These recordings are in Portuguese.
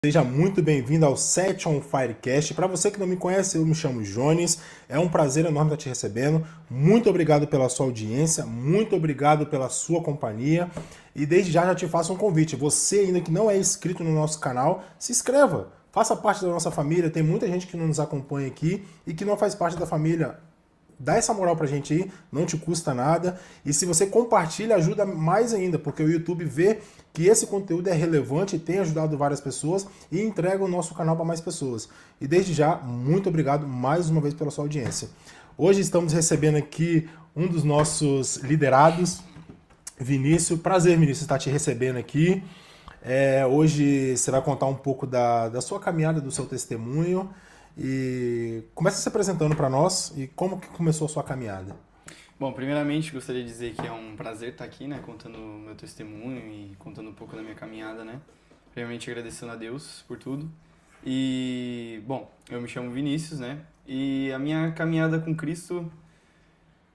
Seja muito bem-vindo ao Set on Firecast. Para você que não me conhece, eu me chamo Jones. É um prazer enorme estar te recebendo. Muito obrigado pela sua audiência, muito obrigado pela sua companhia. E desde já te faço um convite. Você ainda que não é inscrito no nosso canal, se inscreva. Faça parte da nossa família. Tem muita gente que não nos acompanha aqui e que não faz parte da família. Dá essa moral pra gente aí, não te custa nada. E se você compartilha, ajuda mais ainda, porque o YouTube vê que esse conteúdo é relevante, tem ajudado várias pessoas e entrega o nosso canal para mais pessoas. E desde já, muito obrigado mais uma vez pela sua audiência. Hoje estamos recebendo aqui um dos nossos liderados, Vinícius. Prazer, Vinícius, estar te recebendo aqui. Hoje você vai contar um pouco da sua caminhada, do seu testemunho. E começa se apresentando para nós e como que começou a sua caminhada. Bom, primeiramente gostaria de dizer que é um prazer estar aqui, né, contando o meu testemunho e contando um pouco da minha caminhada, né. Primeiramente agradecendo a Deus por tudo. E, bom, eu me chamo Vinícius, né, e a minha caminhada com Cristo,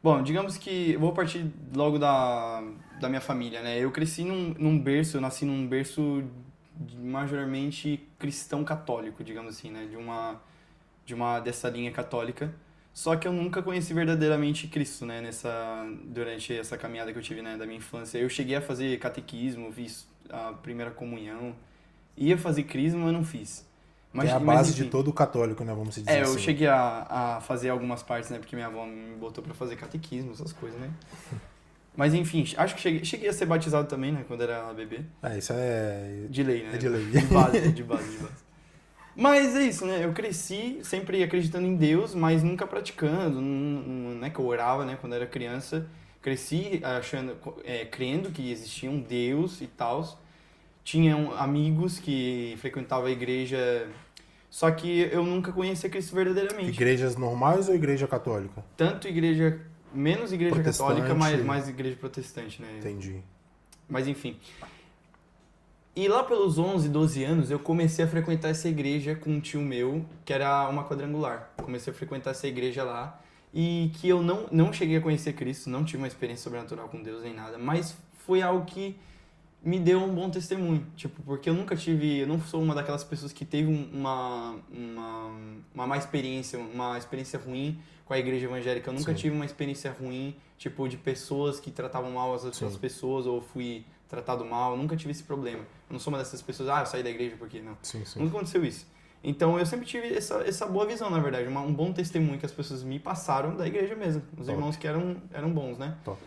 bom, digamos que eu vou partir logo da minha família, né. Eu cresci num berço, eu nasci num berço majormente cristão católico, digamos assim, né, dessa linha católica, só que eu nunca conheci verdadeiramente Cristo, né, durante essa caminhada que eu tive, né, da minha infância. Eu cheguei a fazer catequismo, fiz a primeira comunhão, ia fazer crisma, mas não fiz. Mas, que é a base de todo católico, né, vamos dizer assim. Eu cheguei a fazer algumas partes, né, porque minha avó me botou pra fazer catequismo, essas coisas, né. Mas enfim, acho que cheguei a ser batizado também, né, quando era bebê. Isso é... De lei, né. É de lei. De base. Mas é isso, né? Eu cresci sempre acreditando em Deus, mas nunca praticando. Não é que eu orava, né? Quando era criança. Cresci crendo que existia um Deus e tal. Tinha amigos que frequentavam a igreja, só que eu nunca conhecia Cristo verdadeiramente. Igrejas normais ou igreja católica? Tanto igreja, menos igreja católica, mais igreja protestante, né? Entendi. Mas enfim... E lá pelos 11, 12 anos, eu comecei a frequentar essa igreja com um tio meu, que era uma quadrangular. Comecei a frequentar essa igreja lá e que eu não cheguei a conhecer Cristo, não tive uma experiência sobrenatural com Deus nem nada, mas foi algo que me deu um bom testemunho. Tipo, porque eu não sou uma daquelas pessoas que teve uma má experiência, uma experiência ruim com a igreja evangélica. Eu nunca tive uma experiência ruim, tipo, de pessoas que tratavam mal as outras pessoas ou fui tratado mal, eu nunca tive esse problema. Eu não sou uma dessas pessoas, eu saí da igreja porque não. Sim. Nunca aconteceu isso. Então eu sempre tive essa boa visão, na verdade, um bom testemunho que as pessoas me passaram da igreja mesmo. Os irmãos que eram bons, né? Top.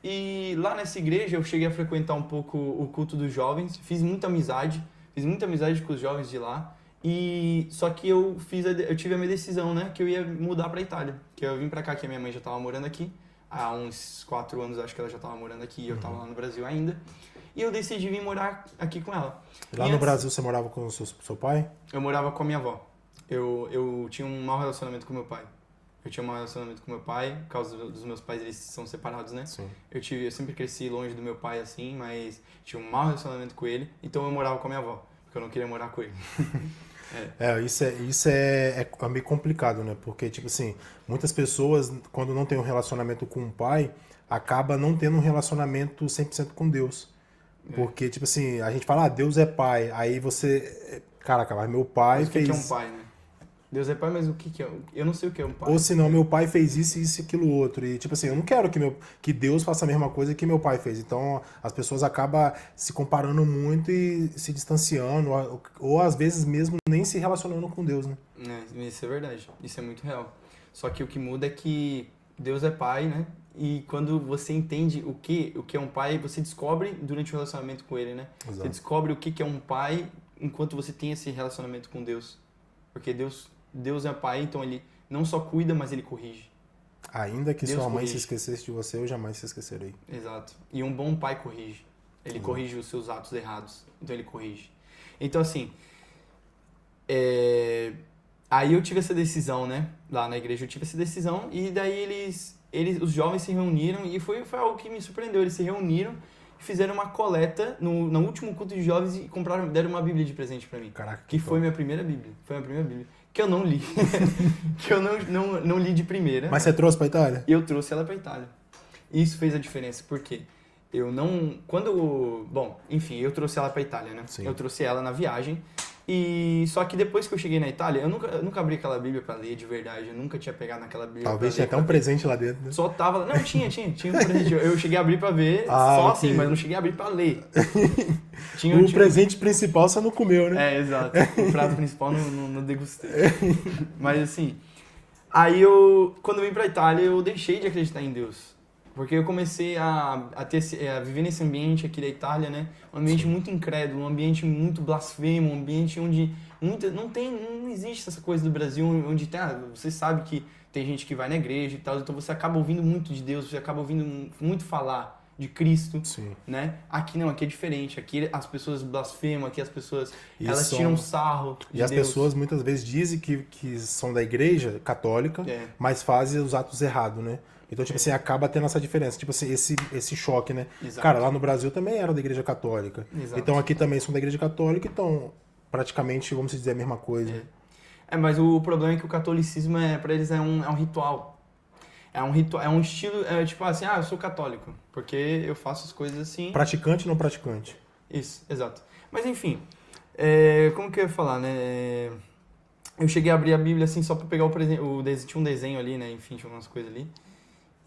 E lá nessa igreja eu cheguei a frequentar um pouco o culto dos jovens, fiz muita amizade com os jovens de lá. E só que eu tive a minha decisão, né, que eu ia mudar pra Itália, que eu vim pra cá, que a minha mãe já tava morando aqui. Há uns 4 anos, acho que ela já estava morando aqui e eu estava lá no Brasil ainda. E eu decidi vir morar aqui com ela. Lá no Brasil você morava com o seu pai? Eu morava com a minha avó. Eu tinha um mau relacionamento com meu pai. Por causa dos meus pais, eles são separados, né? Sim. Eu sempre cresci longe do meu pai, assim, mas tinha um mau relacionamento com ele. Então eu morava com a minha avó, porque eu não queria morar com ele. Isso é meio complicado, né? Porque, tipo assim, muitas pessoas, quando não tem um relacionamento com o pai, acaba não tendo um relacionamento 100% com Deus. Porque, tipo assim, a gente fala, Deus é pai. Aí você... Caraca, mas meu pai mas fez... o que é um pai, né? Deus é pai, mas o que é? Eu não sei o que é um pai. Ou senão, meu pai fez isso e aquilo outro. E, tipo assim, eu não quero que Deus faça a mesma coisa que meu pai fez. Então, as pessoas acabam se comparando muito e se distanciando. Ou às vezes mesmo, nem se relacionando com Deus, né? Isso é verdade. Isso é muito real. Só que o que muda é que Deus é pai, né? E quando você entende o que é um pai, você descobre durante o relacionamento com ele, né? Exato. Você descobre o que é um pai enquanto você tem esse relacionamento com Deus. Porque Deus é pai, então ele não só cuida, mas ele corrige. Ainda que Deus sua mãe corrige. se esquecesse de você, eu jamais se esquecerei. Exato. E um bom pai corrige. Ele corrige os seus atos errados. Então ele corrige. Então assim, aí eu tive essa decisão, né? Lá na igreja eu tive essa decisão e daí os jovens se reuniram e foi algo que me surpreendeu. Eles se reuniram e fizeram uma coleta no último culto de jovens e deram uma Bíblia de presente pra mim. Caraca, que foi minha primeira Bíblia. Foi a minha primeira Bíblia. Que eu não li. Que eu não li de primeira. Mas você trouxe pra Itália? Eu trouxe ela pra Itália. Isso fez a diferença, porque eu não... Bom, enfim, eu trouxe ela pra Itália, né? Sim. Eu trouxe ela na viagem E só que depois que eu cheguei na Itália, eu nunca abri aquela Bíblia pra ler de verdade, eu nunca tinha pegado naquela Bíblia. Talvez tinha até um presente lá dentro, né? Só tava. Não, tinha um presente. Eu cheguei a abrir pra ver, só assim, mas não cheguei a abrir pra ler. O presente principal você não comeu, né? É, exato. O prato principal não degustei. Mas assim, aí quando eu vim pra Itália, eu deixei de acreditar em Deus. Porque eu comecei a viver nesse ambiente aqui da Itália, né? Um ambiente muito incrédulo, um ambiente muito blasfemo, um ambiente onde não existe essa coisa do Brasil, onde você sabe que tem gente que vai na igreja e tal, então você acaba ouvindo muito de Deus, você acaba ouvindo muito falar de Cristo, Sim. né? Aqui não, aqui é diferente, aqui as pessoas blasfemam, aqui as pessoas, elas tiram sarro de E as Deus. pessoas muitas vezes dizem que são da igreja católica, mas fazem os atos errados, né? Então, tipo assim, acaba tendo essa diferença, tipo assim, esse choque, né? Exato. Cara, lá no Brasil também era da igreja católica. Exato. Então aqui também são da igreja católica, então praticamente, vamos dizer, a mesma coisa. Mas o problema é que o catolicismo, pra eles, é um ritual. É um ritual, é um estilo, tipo assim, eu sou católico, porque eu faço as coisas assim. Praticante ou não praticante? Isso, exato. Mas enfim, como que eu ia falar, né? Eu cheguei a abrir a Bíblia assim só pra pegar tinha um desenho ali, né? Enfim, tinha umas coisas ali.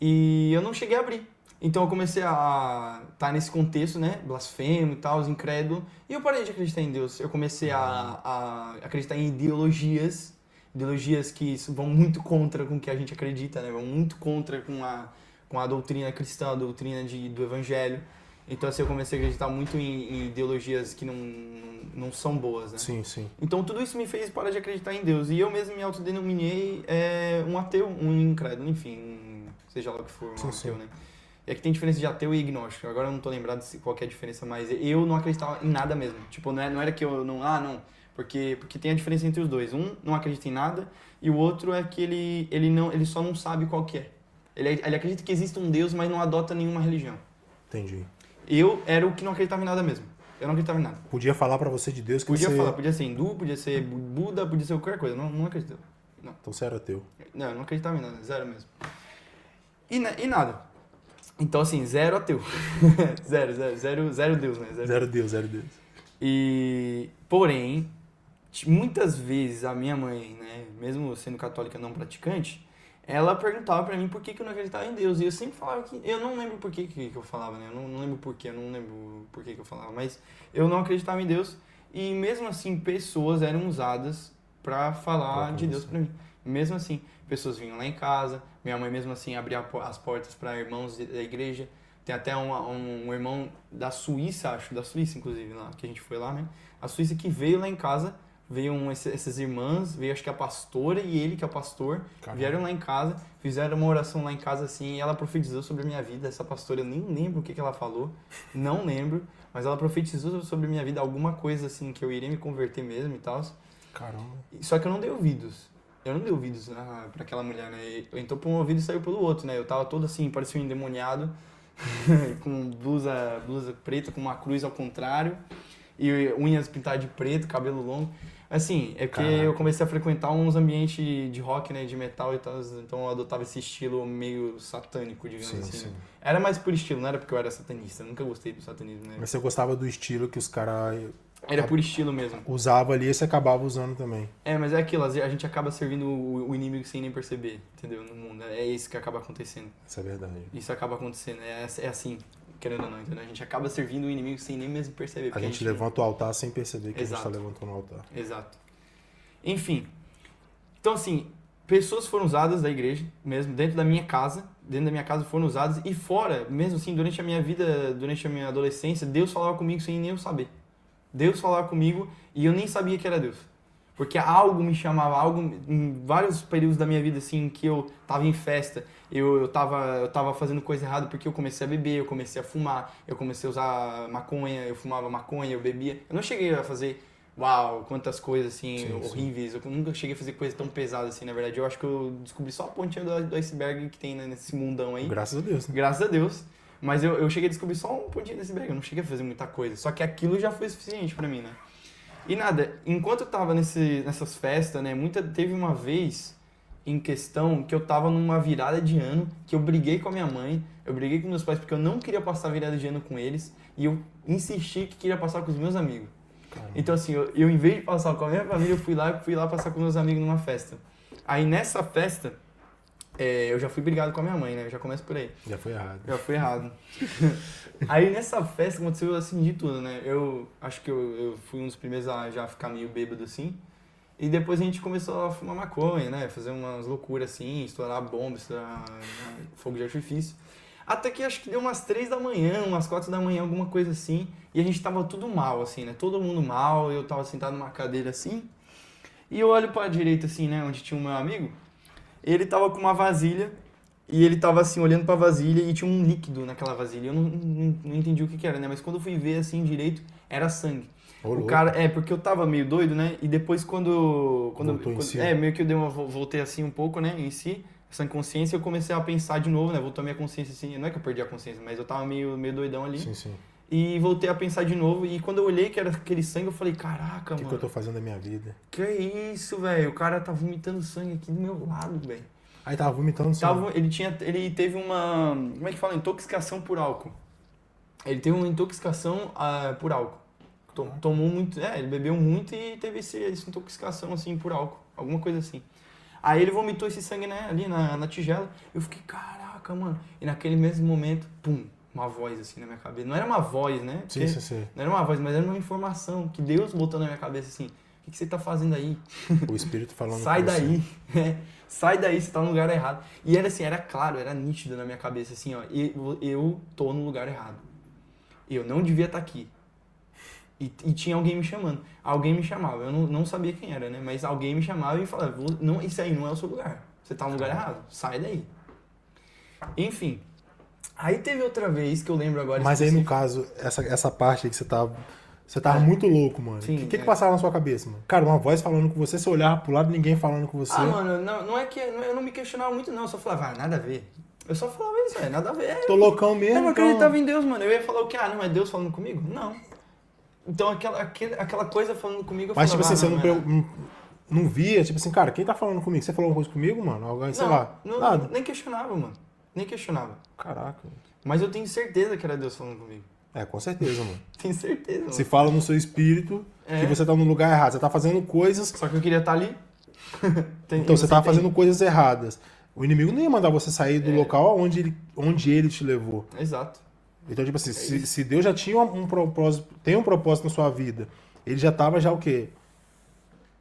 E eu não cheguei a abrir. Então eu comecei a estar nesse contexto, né? Blasfemo e tal, incrédulo. E eu parei de acreditar em Deus. Eu comecei a acreditar em ideologias que vão muito contra com o que a gente acredita, né? Vão muito contra com a doutrina cristã, a doutrina do evangelho. Então assim, eu comecei a acreditar muito em ideologias que não são boas, né? Sim, sim. Então tudo isso me fez parar de acreditar em Deus. E eu mesmo me autodenominei um ateu, um incrédulo, enfim, seja lá o que for, um ateu, né? E aqui tem diferença de ateu e agnóstico. Agora eu não tô lembrado qual que é a diferença, mas eu não acreditava em nada mesmo. Tipo, não era que eu não... não. Porque tem a diferença entre os dois. Um não acredita em nada e o outro é que ele só não sabe qual que é. Ele acredita que existe um Deus, mas não adota nenhuma religião. Entendi. Eu era o que não acreditava em nada mesmo. Eu não acreditava em nada. Podia falar pra você de Deus que podia ser hindu, podia ser Buda, podia ser qualquer coisa. Não acreditava. Não. Então você era ateu. Não, eu não acreditava em nada. Zero mesmo. E nada. Então, assim, zero ateu. zero Deus, né? Zero Deus. E, porém, muitas vezes a minha mãe, né, mesmo sendo católica não praticante, ela perguntava pra mim por que eu não acreditava em Deus. E eu sempre falava que... Eu não lembro por que eu falava, né? Eu não lembro por quê, eu não lembro por que eu falava. Mas eu não acreditava em Deus. E mesmo assim, pessoas eram usadas pra falar de Deus pra mim. Mesmo assim, pessoas vinham lá em casa. Minha mãe mesmo assim abria as portas pra irmãos da igreja. Tem até um irmão da Suíça, acho. Da Suíça, inclusive, lá, que a gente foi lá, né? A Suíça que veio lá em casa... Veio essas irmãs, veio acho que a pastora e ele, que é o pastor, vieram lá em casa, fizeram uma oração lá em casa assim, e ela profetizou sobre a minha vida. Essa pastora, eu nem lembro o que ela falou, não lembro, mas ela profetizou sobre a minha vida alguma coisa assim, que eu iria me converter mesmo e tal. Caramba. Só que eu não dei ouvidos. Pra aquela mulher, né? Então por um ouvido saiu pelo outro, né? Eu tava todo assim, parecia um endemoniado, com blusa preta, com uma cruz ao contrário, e unhas pintadas de preto, cabelo longo. Assim, é porque eu comecei a frequentar uns ambientes de rock, né, de metal e tal, então eu adotava esse estilo meio satânico, digamos assim. Sim. Era mais por estilo, não era porque eu era satanista, eu nunca gostei do satanismo, né? Mas você gostava do estilo que os caras... Era por estilo mesmo. Usava ali e você acabava usando também. Mas é aquilo, a gente acaba servindo o inimigo sem nem perceber, entendeu? No mundo, é isso que acaba acontecendo. Isso é verdade. Isso acaba acontecendo, é assim... Querendo ou não, entendeu? A gente acaba servindo o inimigo sem nem mesmo perceber. A gente levanta o altar sem perceber que Exato. A gente está levantando o altar. Exato. Enfim. Então, assim, pessoas foram usadas da igreja, mesmo, dentro da minha casa foram usadas, e fora, mesmo assim, durante a minha vida, durante a minha adolescência, Deus falava comigo sem nem eu saber. Deus falava comigo e eu nem sabia que era Deus. Porque algo me chamava, em vários períodos da minha vida, assim, que eu tava em festa, eu tava fazendo coisa errada porque eu comecei a beber, eu comecei a fumar, eu comecei a usar maconha, eu fumava maconha, eu bebia. Eu não cheguei a fazer, quantas coisas, assim, horríveis. Eu nunca cheguei a fazer coisa tão pesada, assim, na verdade. Eu acho que eu descobri só a pontinha do iceberg que tem, né, nesse mundão aí. Graças a Deus. Né? Graças a Deus. Mas eu cheguei a descobrir só um pontinho desse iceberg, eu não cheguei a fazer muita coisa. Só que aquilo já foi suficiente pra mim, né? E nada, enquanto eu tava nessas festas, né, teve uma vez em questão que eu tava numa virada de ano, que eu briguei com a minha mãe, eu briguei com meus pais porque eu não queria passar a virada de ano com eles, e eu insisti que queria passar com os meus amigos. Caramba. Então, assim, eu em vez de passar com a minha família, eu fui lá passar com meus amigos numa festa. Aí, nessa festa, eu já fui brigado com a minha mãe, né? Eu já começo por aí. Já foi errado. Já foi errado. Aí, nessa festa, aconteceu, assim, de tudo, né? Eu acho que eu fui um dos primeiros a já ficar meio bêbado, assim. E depois a gente começou a fumar maconha, né? Fazer umas loucuras, assim, estourar bomba, estourar fogo de artifício. Até que acho que deu umas 3 da manhã, umas 4 da manhã, alguma coisa assim. E a gente tava tudo mal, assim, né? Todo mundo mal, eu tava sentado numa cadeira assim. E eu olho pra direita, assim, né? Onde tinha o meu amigo. Ele tava com uma vasilha. E ele tava, assim, olhando pra vasilha e tinha um líquido naquela vasilha. Eu não entendi o que era, né? Mas quando eu fui ver, assim, direito, era sangue. O cara, porque eu tava meio doido, né? E depois quando meio que eu dei voltei assim um pouco, né, em si, essa inconsciência, eu comecei a pensar de novo, né? Voltou a minha consciência assim, não é que eu perdi a consciência, mas eu tava meio doidão ali. Sim, sim. E voltei a pensar de novo, e quando eu olhei que era aquele sangue, eu falei, caraca, mano. O que eu tô fazendo da minha vida? Que isso, velho? O cara tá vomitando sangue aqui do meu lado, velho. Aí tava vomitando sangue. Ele teve uma, como é que fala? Intoxicação por álcool. Ele teve uma intoxicação por álcool. Tomou muito, ele bebeu muito e teve essa intoxicação, assim, por álcool, alguma coisa assim. Aí ele vomitou esse sangue, né, ali na tigela, eu fiquei, caraca, mano. E naquele mesmo momento, pum, uma voz, assim, na minha cabeça. Não era uma voz, né? Sim. Não era uma voz, mas era uma informação que Deus botou na minha cabeça, assim, o que você tá fazendo aí? O Espírito falando Sai com daí, sai daí, você tá no lugar errado. E era assim, era claro, era nítido na minha cabeça, assim, ó, eu tô no lugar errado. Eu não devia estar aqui. E tinha alguém me chamando. Alguém me chamava. Eu não sabia quem era, né? Mas alguém me chamava e falava, não, isso aí não é o seu lugar. Você tá no lugar errado. Sai daí. Enfim. Aí teve outra vez que eu lembro agora... Mas aí, no caso, essa parte aí que você tava muito louco, mano. Sim, O que passava na sua cabeça, mano? Cara, uma voz falando com você, você olhava pro lado, ninguém falando com você. Mano, não é que... Eu não me questionava muito, não. Eu só falava, nada a ver. Eu só falava isso, nada a ver. Tô loucão mesmo, eu não acreditava em Deus, mano. Eu ia falar o quê? Não é Deus falando comigo? Não. Então, aquela coisa falando comigo... Mas, tipo assim, você não via, tipo assim, cara, quem tá falando comigo? Você falou uma coisa comigo, mano? Alguém, sei lá, nada. Nem questionava, mano. Nem questionava. Caraca. Mas eu tenho certeza que era Deus falando comigo. Com certeza, mano. Tenho certeza, mano. Se fala no seu espírito que você tá no lugar errado. Você tá fazendo coisas... Só que eu queria estar ali. Então, você tá fazendo coisas erradas. O inimigo não ia mandar você sair do local onde ele te levou. Exato. Então, tipo assim, se Deus já tinha um propósito, tem um propósito na sua vida, ele já tava o quê?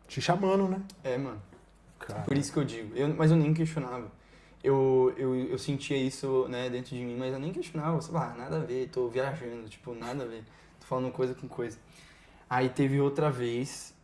Te chamando, né? Mano. Cara. Por isso que eu digo. Mas eu nem questionava. Eu sentia isso, né, dentro de mim, mas eu nem questionava. Sei lá, nada a ver, tô viajando, tipo, nada a ver. Tô falando coisa com coisa. Aí teve outra vez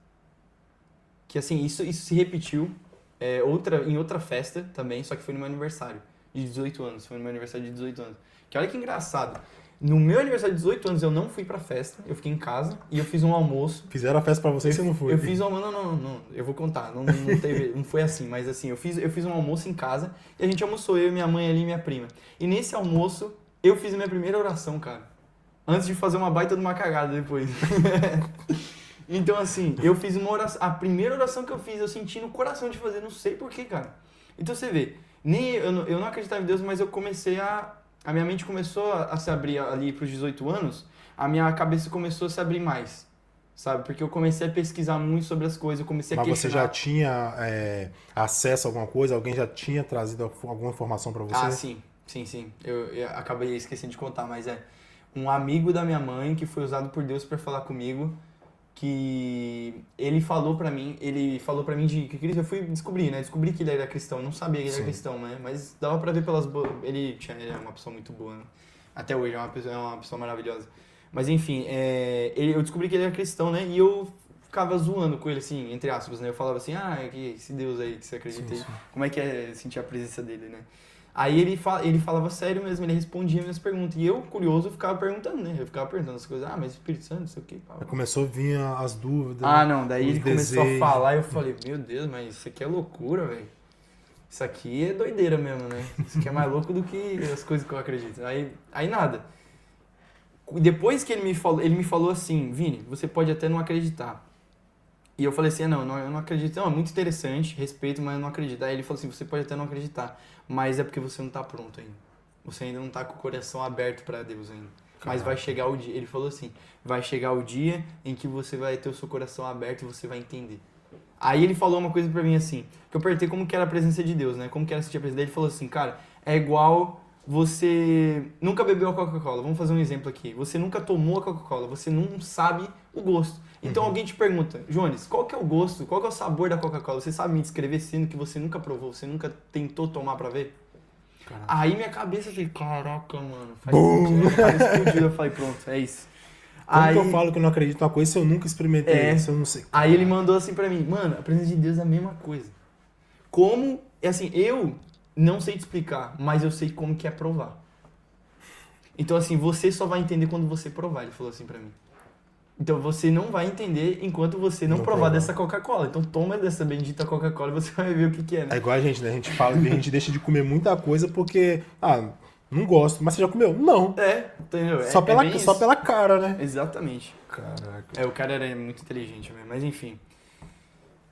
que, assim, isso se repetiu em outra festa também, só que foi no meu aniversário de 18 anos. Foi no meu aniversário de 18 anos. Que olha que engraçado. No meu aniversário de 18 anos eu não fui pra festa, eu fiquei em casa e eu fiz um almoço. Fizeram a festa pra você e você não foi? Eu fiz um almoço, não, eu vou contar, não foi assim, mas assim, eu fiz um almoço em casa e a gente almoçou, eu, minha mãe ali e minha prima. E nesse almoço eu fiz a minha primeira oração, cara. Antes de fazer uma baita de uma cagada depois. Então assim, eu fiz uma oração, a primeira oração que eu fiz, eu senti no coração de fazer, não sei porquê, cara. Então você vê, eu não acreditava em Deus, mas eu comecei a minha mente começou a se abrir ali para os 18 anos, a minha cabeça começou a se abrir mais, sabe? Porque eu comecei a pesquisar muito sobre as coisas, eu comecei a questionar. Mas você já tinha acesso a alguma coisa? Alguém já tinha trazido alguma informação para você? Sim. Eu acabei esquecendo de contar, mas um amigo da minha mãe que foi usado por Deus para falar comigo, que ele falou pra mim que eu fui descobrir, né? Descobri que ele era cristão, não sabia que ele era cristão, né? Mas dava pra ver pelas ele é uma pessoa muito boa, né? Até hoje é uma pessoa maravilhosa. Mas enfim, eu descobri que ele era cristão, né? E eu ficava zoando com ele, assim, entre aspas, né? Eu falava assim, esse Deus aí que você acredita aí, como é que é sentir a presença dele, né? Aí ele falava sério mesmo, ele respondia minhas perguntas. E eu, curioso, ficava perguntando, né? Eu ficava perguntando as coisas. Mas Espírito Santo, não sei o quê. Aí começou a vir as dúvidas. Não, daí ele começou a falar e eu falei, meu Deus, mas isso aqui é loucura, velho. Isso aqui é doideira mesmo, né? Isso aqui é mais louco do que as coisas que eu acredito. Aí nada. Depois que ele me falou assim, Vini, você pode até não acreditar. E eu falei assim, eu não acredito. Não, é muito interessante, respeito, mas eu não acredito. Aí ele falou assim, você pode até não acreditar, mas é porque você não tá pronto ainda. Você ainda não tá com o coração aberto pra Deus ainda. Mas vai chegar o dia, ele falou assim, vai chegar o dia em que você vai ter o seu coração aberto e você vai entender. Aí ele falou uma coisa pra mim assim, que eu perguntei como que era a presença de Deus, né? Como que era assistir a presença dele. Ele falou assim, cara, é igual você nunca bebeu a Coca-Cola. Vamos fazer um exemplo aqui. Você nunca tomou a Coca-Cola, você não sabe o gosto. Então alguém te pergunta, Jones, qual que é o gosto, qual que é o sabor da Coca-Cola? Você sabe me descrever sendo que você nunca provou, você nunca tentou tomar pra ver? Caraca. Aí minha cabeça fez, caraca, mano, faz explodiu. Eu falei, pronto, é isso. Como que eu falo que eu não acredito numa coisa se eu nunca experimentei isso? Eu não sei. Aí ele mandou assim pra mim, mano, a presença de Deus é a mesma coisa. Como, assim, eu não sei te explicar, mas eu sei como que é provar. Então, assim, você só vai entender quando você provar, ele falou assim pra mim. Então, você não vai entender enquanto você não provar dessa Coca-Cola. Então, toma dessa bendita Coca-Cola e você vai ver o que é, né? É igual a gente, né? A gente fala, a gente deixa de comer muita coisa porque, não gosto, mas você já comeu? Não. Entendeu? Só pela cara, né? Exatamente. Caraca. O cara era muito inteligente mesmo, mas enfim.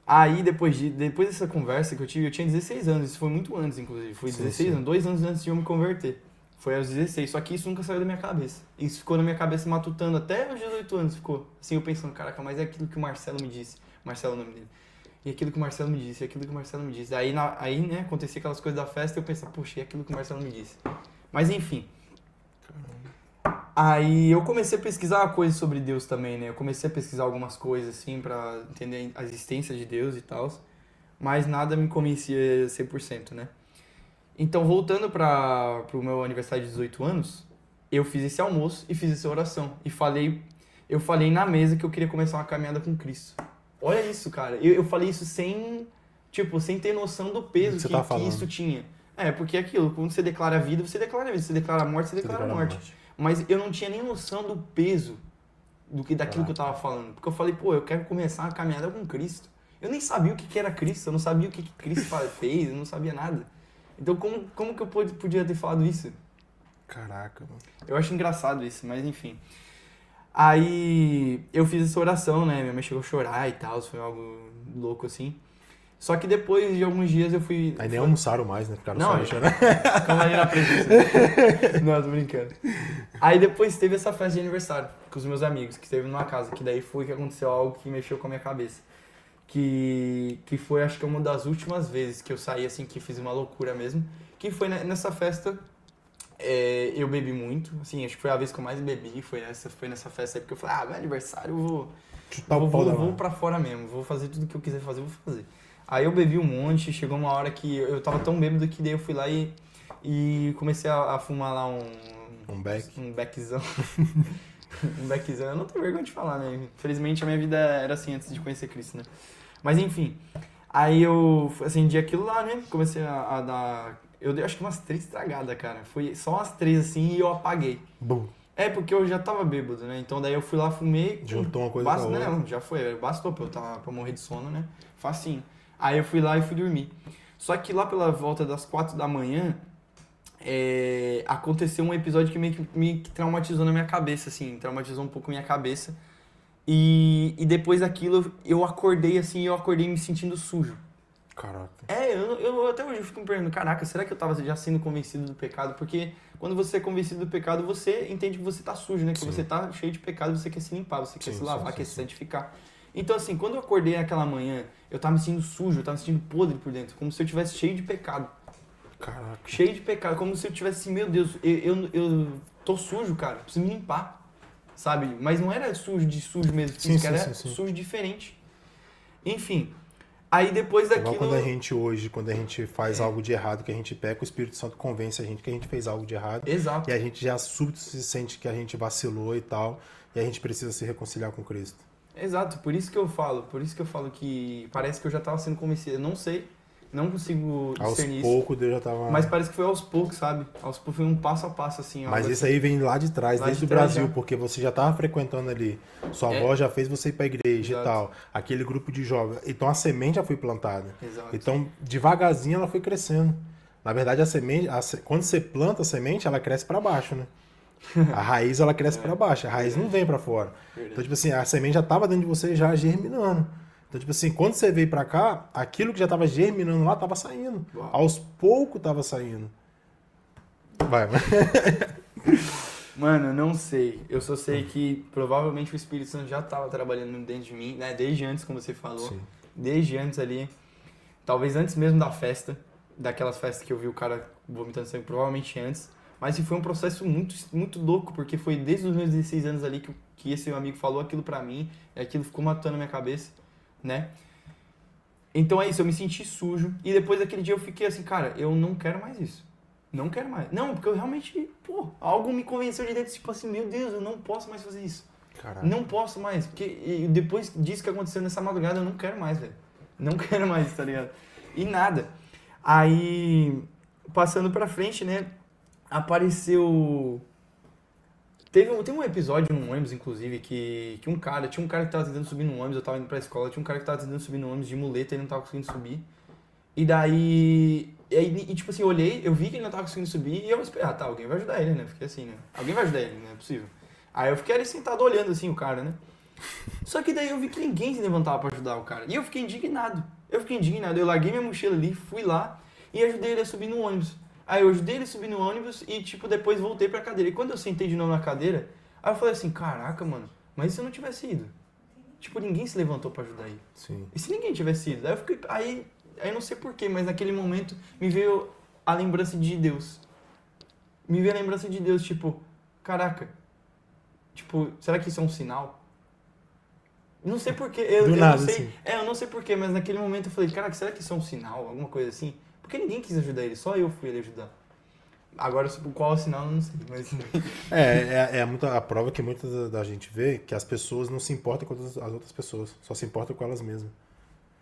Aí, depois dessa conversa que eu tive, eu tinha 16 anos, isso foi muito antes, inclusive. Foi 16 anos, 2 anos antes de eu me converter. Foi aos 16, só que isso nunca saiu da minha cabeça. Isso ficou na minha cabeça matutando até os 18 anos, ficou. Assim, eu pensando, caraca, mas é aquilo que o Marcelo me disse. Marcelo é o nome dele. E aquilo que o Marcelo me disse, e aquilo que o Marcelo me disse. Aí, né, acontecia aquelas coisas da festa e eu pensava, poxa, e aquilo que o Marcelo me disse. Mas enfim. Aí eu comecei a pesquisar coisas sobre Deus também, né? Eu comecei a pesquisar algumas coisas, assim, pra entender a existência de Deus e tal. Mas nada me convencia 100%, né? Então, voltando pro meu aniversário de 18 anos, eu fiz esse almoço e fiz essa oração. Eu falei na mesa que eu queria começar uma caminhada com Cristo. Olha isso, cara. Eu falei isso sem ter noção do peso que isso tinha. Porque é aquilo, quando você declara a vida, você declara a vida. Você declara a morte, você declara a morte. Mas eu não tinha nem noção do peso daquilo que eu tava falando. Porque eu falei, eu quero começar uma caminhada com Cristo. Eu nem sabia o que era Cristo, eu não sabia o que Cristo fez, eu não sabia nada. Então, como que eu podia ter falado isso? Caraca, mano. Eu acho engraçado isso, mas enfim. Aí, eu fiz essa oração, né? Minha mãe chegou a chorar e tal, foi algo louco, assim. Só que depois de alguns dias eu fui... Aí nem almoçaram mais, né? Ficaram só chorando. Ficava ali na presença. Não, tô brincando. Aí depois teve essa festa de aniversário com os meus amigos, que teve numa casa, que daí foi que aconteceu algo que mexeu com a minha cabeça. Que foi, acho que uma das últimas vezes que eu saí, assim, que fiz uma loucura mesmo. Que foi nessa festa, eu bebi muito. Assim, acho que foi a vez que eu mais bebi, foi nessa festa aí. Porque eu falei, meu aniversário, eu vou pra fora mesmo. Vou fazer tudo que eu quiser fazer, eu vou fazer. Aí eu bebi um monte, chegou uma hora que eu tava tão bêbado que daí eu fui lá e comecei a fumar lá um beckzão. Um beckzão, eu não tenho vergonha de falar, né? Infelizmente a minha vida era assim antes de conhecer Cristo, né? Mas enfim, aí eu acendi aquilo lá, né? Comecei a dar... Eu dei acho que umas 3 estragadas, cara. Foi só umas 3 assim e eu apaguei. Bum. Porque eu já tava bêbado, né? Então daí eu fui lá, fumei... Juntou uma coisa com a outra. Não, já foi. Bastou pra morrer de sono, né? Facinho. Aí eu fui lá e fui dormir. Só que lá pela volta das 4 da manhã, aconteceu um episódio que me traumatizou na minha cabeça, assim. Traumatizou um pouco a minha cabeça. E depois daquilo, eu acordei me sentindo sujo. Caraca. Eu até hoje fico me perguntando, caraca, será que eu tava já sendo convencido do pecado? Porque quando você é convencido do pecado, você entende que você tá sujo, né? Que você tá cheio de pecado, você quer se limpar, você quer se lavar, quer se santificar. Então, assim, quando eu acordei naquela manhã, eu tava me sentindo sujo, eu tava me sentindo podre por dentro, como se eu tivesse cheio de pecado. Caraca. Cheio de pecado, como se eu tivesse assim, meu Deus, eu tô sujo, cara, preciso me limpar. Sabe? Mas não era sujo mesmo, era sujo diferente. Enfim, aí depois daquilo... Igual quando a gente faz algo de errado, que a gente peca, o Espírito Santo convence a gente que a gente fez algo de errado. Exato. E a gente já súbito se sente que a gente vacilou e tal, e a gente precisa se reconciliar com Cristo. Exato, por isso que eu falo que parece que eu já estava sendo convencido. Eu não sei, não consigo discernir isso. Aos poucos Deus já tava... Mas parece que foi aos poucos, sabe? Aos poucos foi um passo a passo, assim. Mas isso assim. aí vem lá de trás, desde o Brasil, porque você já estava frequentando ali. Sua avó já fez você ir para a igreja e tal. Aquele grupo de jovens. Então a semente já foi plantada. Exato. Então, devagarzinho ela foi crescendo. Na verdade, a semente, quando você planta a semente, ela cresce para baixo, né? A raiz, ela cresce para baixo. A raiz não vem para fora. Verdade. Então, tipo assim, a semente já estava dentro de você, já germinando. Então, tipo assim, quando você veio para cá, aquilo que já estava germinando lá estava saindo. Uau. Aos poucos estava saindo. Vai, mano. Mano, eu não sei. Eu só sei que provavelmente o Espírito Santo já tava trabalhando dentro de mim, né? Desde antes, como você falou. Sim. Desde antes ali. Talvez antes mesmo da festa. Daquelas festas que eu vi o cara vomitando sangue, provavelmente antes. Mas foi um processo muito, muito louco, porque foi desde os meus 16 anos ali que esse meu amigo falou aquilo pra mim. E aquilo ficou matando na minha cabeça, né? Então é isso, eu me senti sujo. E depois daquele dia eu fiquei assim, cara, eu não quero mais isso. Não quero mais. Não, porque eu realmente, algo me convenceu de dentro, tipo assim, meu Deus, eu não posso mais fazer isso. Caraca. Não posso mais. Porque depois disso que aconteceu nessa madrugada, eu não quero mais, velho. Não quero mais, tá ligado? E nada. Aí, passando pra frente, né, apareceu... Tem um episódio no ônibus, inclusive, que tinha um cara que tava tentando subir no ônibus, eu tava indo pra escola, tinha um cara que tava tentando subir no ônibus de muleta, ele não tava conseguindo subir. E daí, tipo assim, eu olhei, eu vi que ele não tava conseguindo subir e eu esperei, tá, alguém vai ajudar ele, né? Fiquei assim, né? Alguém vai ajudar ele, não é possível. Aí eu fiquei ali sentado olhando assim o cara, né? Só que daí eu vi que ninguém se levantava pra ajudar o cara. E eu fiquei indignado. Eu larguei minha mochila ali, fui lá e ajudei ele a subir no ônibus. Aí eu ajudei ele a subir no ônibus e, tipo, depois voltei pra cadeira. E quando eu sentei de novo na cadeira, aí eu falei assim, caraca, mano, mas e se eu não tivesse ido? Tipo, ninguém se levantou pra ajudar ele. Sim. E se ninguém tivesse ido? Aí eu fiquei... Aí não sei porquê, mas naquele momento me veio a lembrança de Deus. Me veio a lembrança de Deus, tipo, caraca, tipo, será que isso é um sinal? Não sei porquê, eu nada, não sei. assim. Eu não sei porquê, mas naquele momento eu falei, caraca, será que isso é um sinal? Alguma coisa assim? Porque ninguém quis ajudar ele, só eu fui ele ajudar. Agora, qual é o sinal, eu não sei, mas... É muito a prova que muita da gente vê que as pessoas não se importam com as outras pessoas, só se importam com elas mesmas.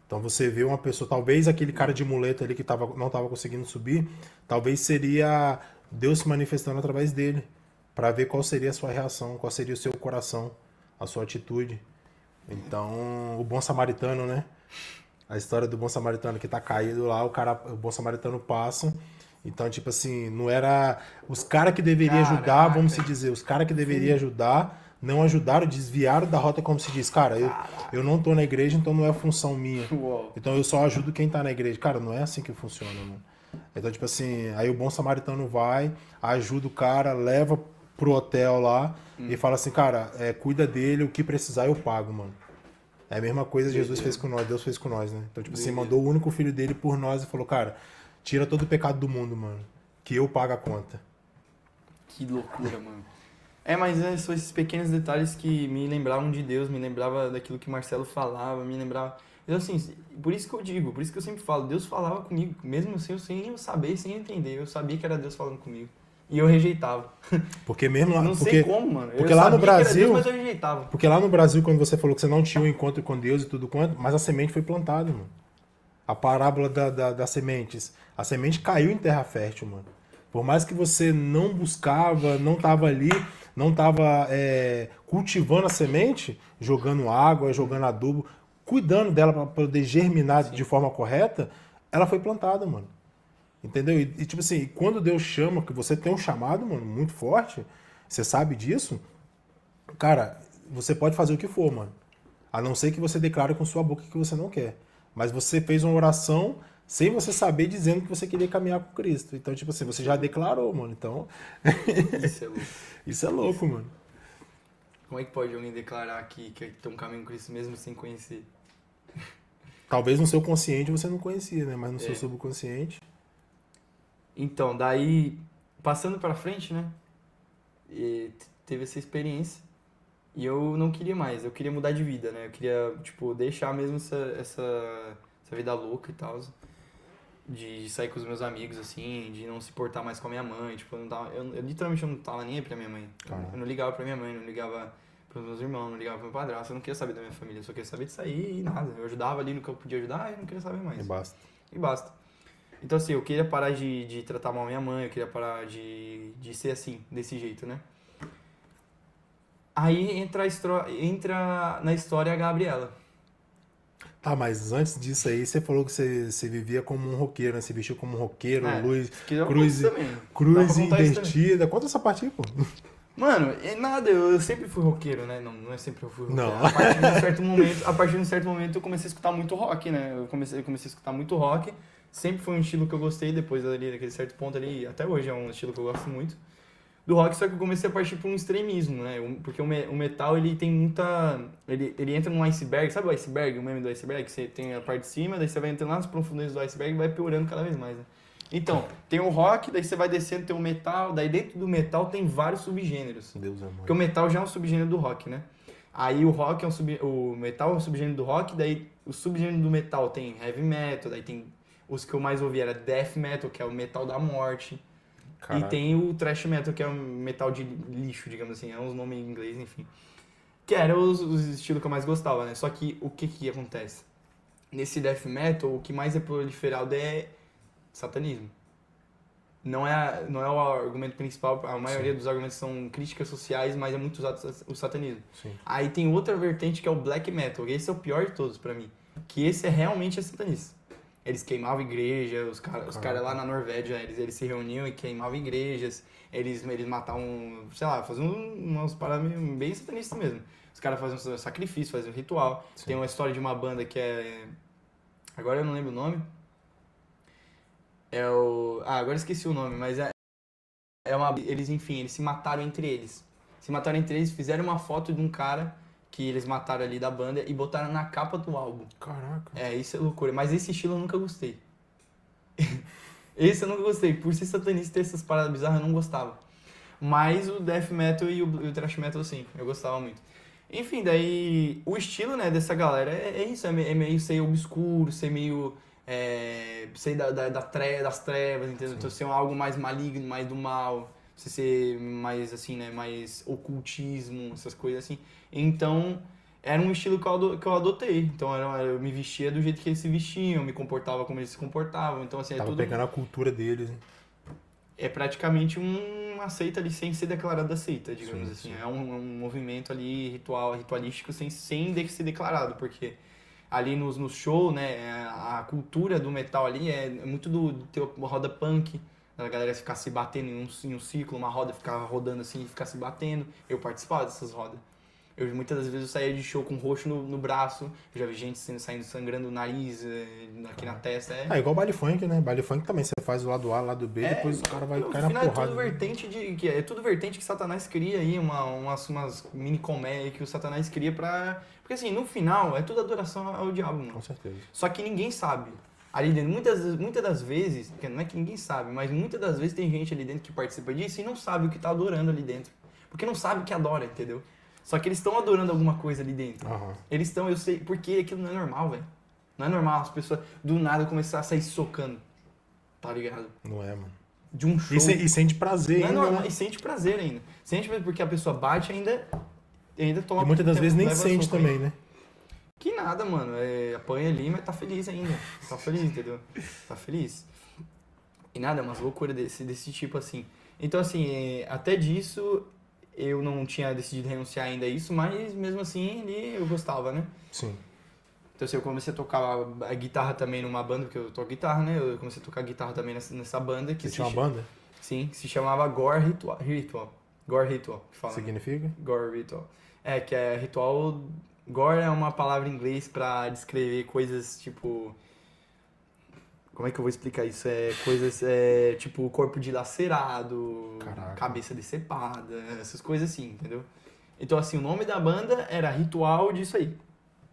Então você vê uma pessoa, talvez aquele cara de muleta ali que não estava conseguindo subir, talvez seria Deus se manifestando através dele, para ver qual seria a sua reação, qual seria o seu coração, a sua atitude. Então, o bom samaritano, né? A história do bom samaritano que tá caído lá, o bom samaritano passa. Então, tipo assim, não era os caras que deveriam ajudar, vamos se dizer, os caras que deveriam ajudar, não ajudaram, desviaram da rota, como se diz. Cara, eu não tô na igreja, então não é função minha. Uou. Então eu só ajudo quem tá na igreja. Cara, não é assim que funciona, mano. Então, tipo assim, aí o bom samaritano vai, ajuda o cara, leva pro hotel lá e fala assim, cara, cuida dele, o que precisar eu pago, mano. É a mesma coisa que Jesus fez com nós, Deus fez com nós, né? Então, tipo assim, mandou o único filho dele por nós e falou, cara, tira todo o pecado do mundo, mano, que eu pago a conta. Que loucura, mano. Mas são esses pequenos detalhes que me lembravam de Deus, me lembrava daquilo que Marcelo falava, me lembrava... Então, assim, por isso que eu digo, por isso que eu sempre falo, Deus falava comigo, mesmo assim, sem eu saber, sem eu entender, eu sabia que era Deus falando comigo. E eu rejeitava. Porque mesmo lá, Não sei como, mano. Porque lá no Brasil, Deus, mas eu rejeitava. Porque lá no Brasil, quando você falou que você não tinha um encontro com Deus e tudo quanto, mas a semente foi plantada, mano. A parábola das sementes. A semente caiu em terra fértil, mano. Por mais que você não buscava, não tava ali, não tava cultivando a semente, jogando água, jogando adubo, cuidando dela para poder germinar de forma correta, ela foi plantada, mano. Entendeu? E tipo assim, quando Deus chama, que você tem um chamado, mano, muito forte, você sabe disso, cara, você pode fazer o que for, mano. A não ser que você declare com sua boca que você não quer. Mas você fez uma oração sem você saber, dizendo que você queria caminhar com Cristo. Então, tipo assim, você já declarou, mano. Então, Isso é louco. Isso é louco, mano. Como é que pode alguém declarar que tem um caminho com Cristo mesmo sem conhecer? Talvez no seu consciente você não conhecia, né? Mas no seu subconsciente... Então, daí, passando pra frente, né? Teve essa experiência. E eu não queria mais, eu queria mudar de vida, né? Eu queria, tipo, deixar mesmo essa vida louca e tal. De sair com os meus amigos, assim, de não se portar mais com a minha mãe. Tipo, eu literalmente não tava nem aí pra minha mãe. Eu não ligava pra minha mãe, não ligava pros meus irmãos, não ligava pro meu padrasto. Eu não queria saber da minha família, eu só queria saber de sair e nada. Eu ajudava ali no que eu podia ajudar e não queria saber mais. E basta. Então, assim, eu queria parar de tratar mal minha mãe, eu queria parar de ser assim, desse jeito, né? Aí entra na história a Gabriela. Tá, mas antes disso aí, você falou que você vivia como um roqueiro, né? Você vestiu como um roqueiro, cruz invertida. Conta essa parte aí, pô. Mano, eu sempre fui roqueiro, né? Não é sempre eu fui roqueiro. Não. A partir de um certo momento eu comecei a escutar muito rock, né? Eu comecei a escutar muito rock. Sempre foi um estilo que eu gostei, depois ali, daquele certo ponto ali, até hoje é um estilo que eu gosto muito. do rock, só que eu comecei a partir para um extremismo, né? Porque o metal, ele tem muita... Ele entra num iceberg, sabe o iceberg, o meme do iceberg? Que você tem a parte de cima, daí você vai entrando lá nas profundezas do iceberg e vai piorando cada vez mais, né? Então, tem o rock, daí você vai descendo, tem o metal, daí dentro do metal tem vários subgêneros. Deus é mãe. Porque o metal já é um subgênero do rock, né? Aí o rock o metal é um subgênero do rock, daí o subgênero do metal tem heavy metal, daí tem os que eu mais ouvi era death metal, que é o metal da morte. Caraca. E tem o thrash metal, que é um metal de lixo, digamos assim, é uns nomes em inglês, enfim. Que eram os estilos que eu mais gostava, né? Só que o que acontece? Nesse death metal, o que mais é proliferado é satanismo. Não é o argumento principal, a maioria dos argumentos são críticas sociais, mas é muito usado o satanismo. Sim. Aí tem outra vertente que é o black metal, e esse é o pior de todos pra mim, que esse é realmente satanista. Eles queimavam igreja, os caras lá na Norvégia, eles se reuniam e queimavam igrejas, eles matavam, sei lá, faziam umas paradas bem satanistas mesmo. Os caras faziam sacrifício, faziam ritual. Sim. Tem uma história de uma banda que é... Agora eu não lembro o nome. Agora eu esqueci o nome, mas eles se mataram entre eles. Se mataram entre eles, fizeram uma foto de um cara que eles mataram ali da banda e botaram na capa do álbum. Caraca. Isso é loucura. Mas esse estilo eu nunca gostei. Esse eu nunca gostei. Por ser satanista e essas paradas bizarras eu não gostava. Mas o death metal e o thrash metal sim, eu gostava muito. Enfim, daí o estilo, né, dessa galera é isso. É meio ser obscuro, ser meio... ser das trevas, entendeu? Então ser algo mais maligno, mais do mal. Você ser mais assim, né, mais ocultismo, essas coisas assim. Então, era um estilo que eu adotei. Então, eu me vestia do jeito que eles se vestiam, me comportava como eles se comportavam. Então, assim, Tava pegando a cultura deles, hein? É praticamente uma seita ali sem ser declarada seita, digamos sim, assim. sim. É um movimento ali ritualístico sem ser declarado, porque ali nos shows, né, a cultura do metal ali é muito do ter uma roda punk, a galera ficar se batendo em um ciclo, uma roda ficar rodando assim e ficar se batendo. Eu participava dessas rodas. Muitas das vezes eu saía de show com roxo no braço, eu já vi gente saindo sangrando o nariz, aqui na testa. É igual baile funk, né? Baile funk também, você faz o lado A, o lado B, depois o cara vai cair na porrada. É tudo vertente que Satanás cria aí, umas mini comédias que o Satanás cria pra... Porque assim, no final, é tudo adoração ao diabo, mano. Com certeza. Só que ninguém sabe. Ali dentro, muitas das vezes, não é que ninguém sabe, mas muitas das vezes tem gente ali dentro que participa disso e não sabe o que tá adorando ali dentro. Porque não sabe o que adora, entendeu? Só que eles estão adorando alguma coisa ali dentro. Uhum. Eles estão, eu sei, porque aquilo não é normal, velho. Não é normal as pessoas do nada começar a sair socando. Tá ligado? Não é, mano. De um show. E sente prazer não ainda. É normal, né? E sente prazer ainda. Sente prazer porque a pessoa bate ainda toma... E muitas das vezes nem sente também, né? Que nada, mano. Apanha ali, mas tá feliz ainda. Tá feliz, entendeu? Tá feliz. E nada, é umas loucuras desse tipo, assim. Então, assim, até disso... Eu não tinha decidido renunciar ainda a isso, mas mesmo assim ali eu gostava, né? Sim. Então assim, eu comecei a tocar a guitarra também numa banda, porque eu toco guitarra, né? Eu comecei a tocar guitarra também nessa banda. Você tinha uma banda? Sim, que se chamava Gore Ritual. Gore Ritual, que fala. Significa? Né? Gore Ritual. Que é ritual... Gore é uma palavra em inglês pra descrever coisas tipo... Como é que eu vou explicar isso? Coisas tipo corpo dilacerado, Caraca. Cabeça decepada, essas coisas assim, entendeu? Então, assim, o nome da banda era Ritual disso aí,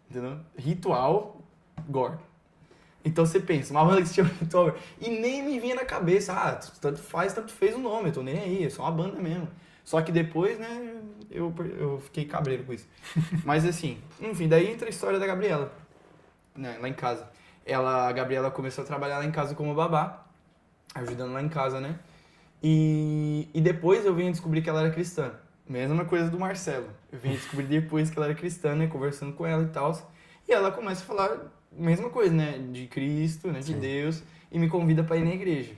entendeu? Ritual Gore. Então você pensa, uma banda que se chama Ritual Gore. E nem me vinha na cabeça, tanto fez o nome, eu tô nem aí, é só uma banda mesmo. Só que depois, né, eu fiquei cabreiro com isso. Mas assim, enfim, daí entra a história da Gabriela, né, lá em casa. A Gabriela começou a trabalhar lá em casa como babá, ajudando lá em casa, né? E depois eu vim descobrir que ela era cristã. Mesma coisa do Marcelo. Eu vim descobrir depois que ela era cristã, né? Conversando com ela e tal. E ela começa a falar mesma coisa, né? De Cristo, né? De Deus. E me convida pra ir na igreja.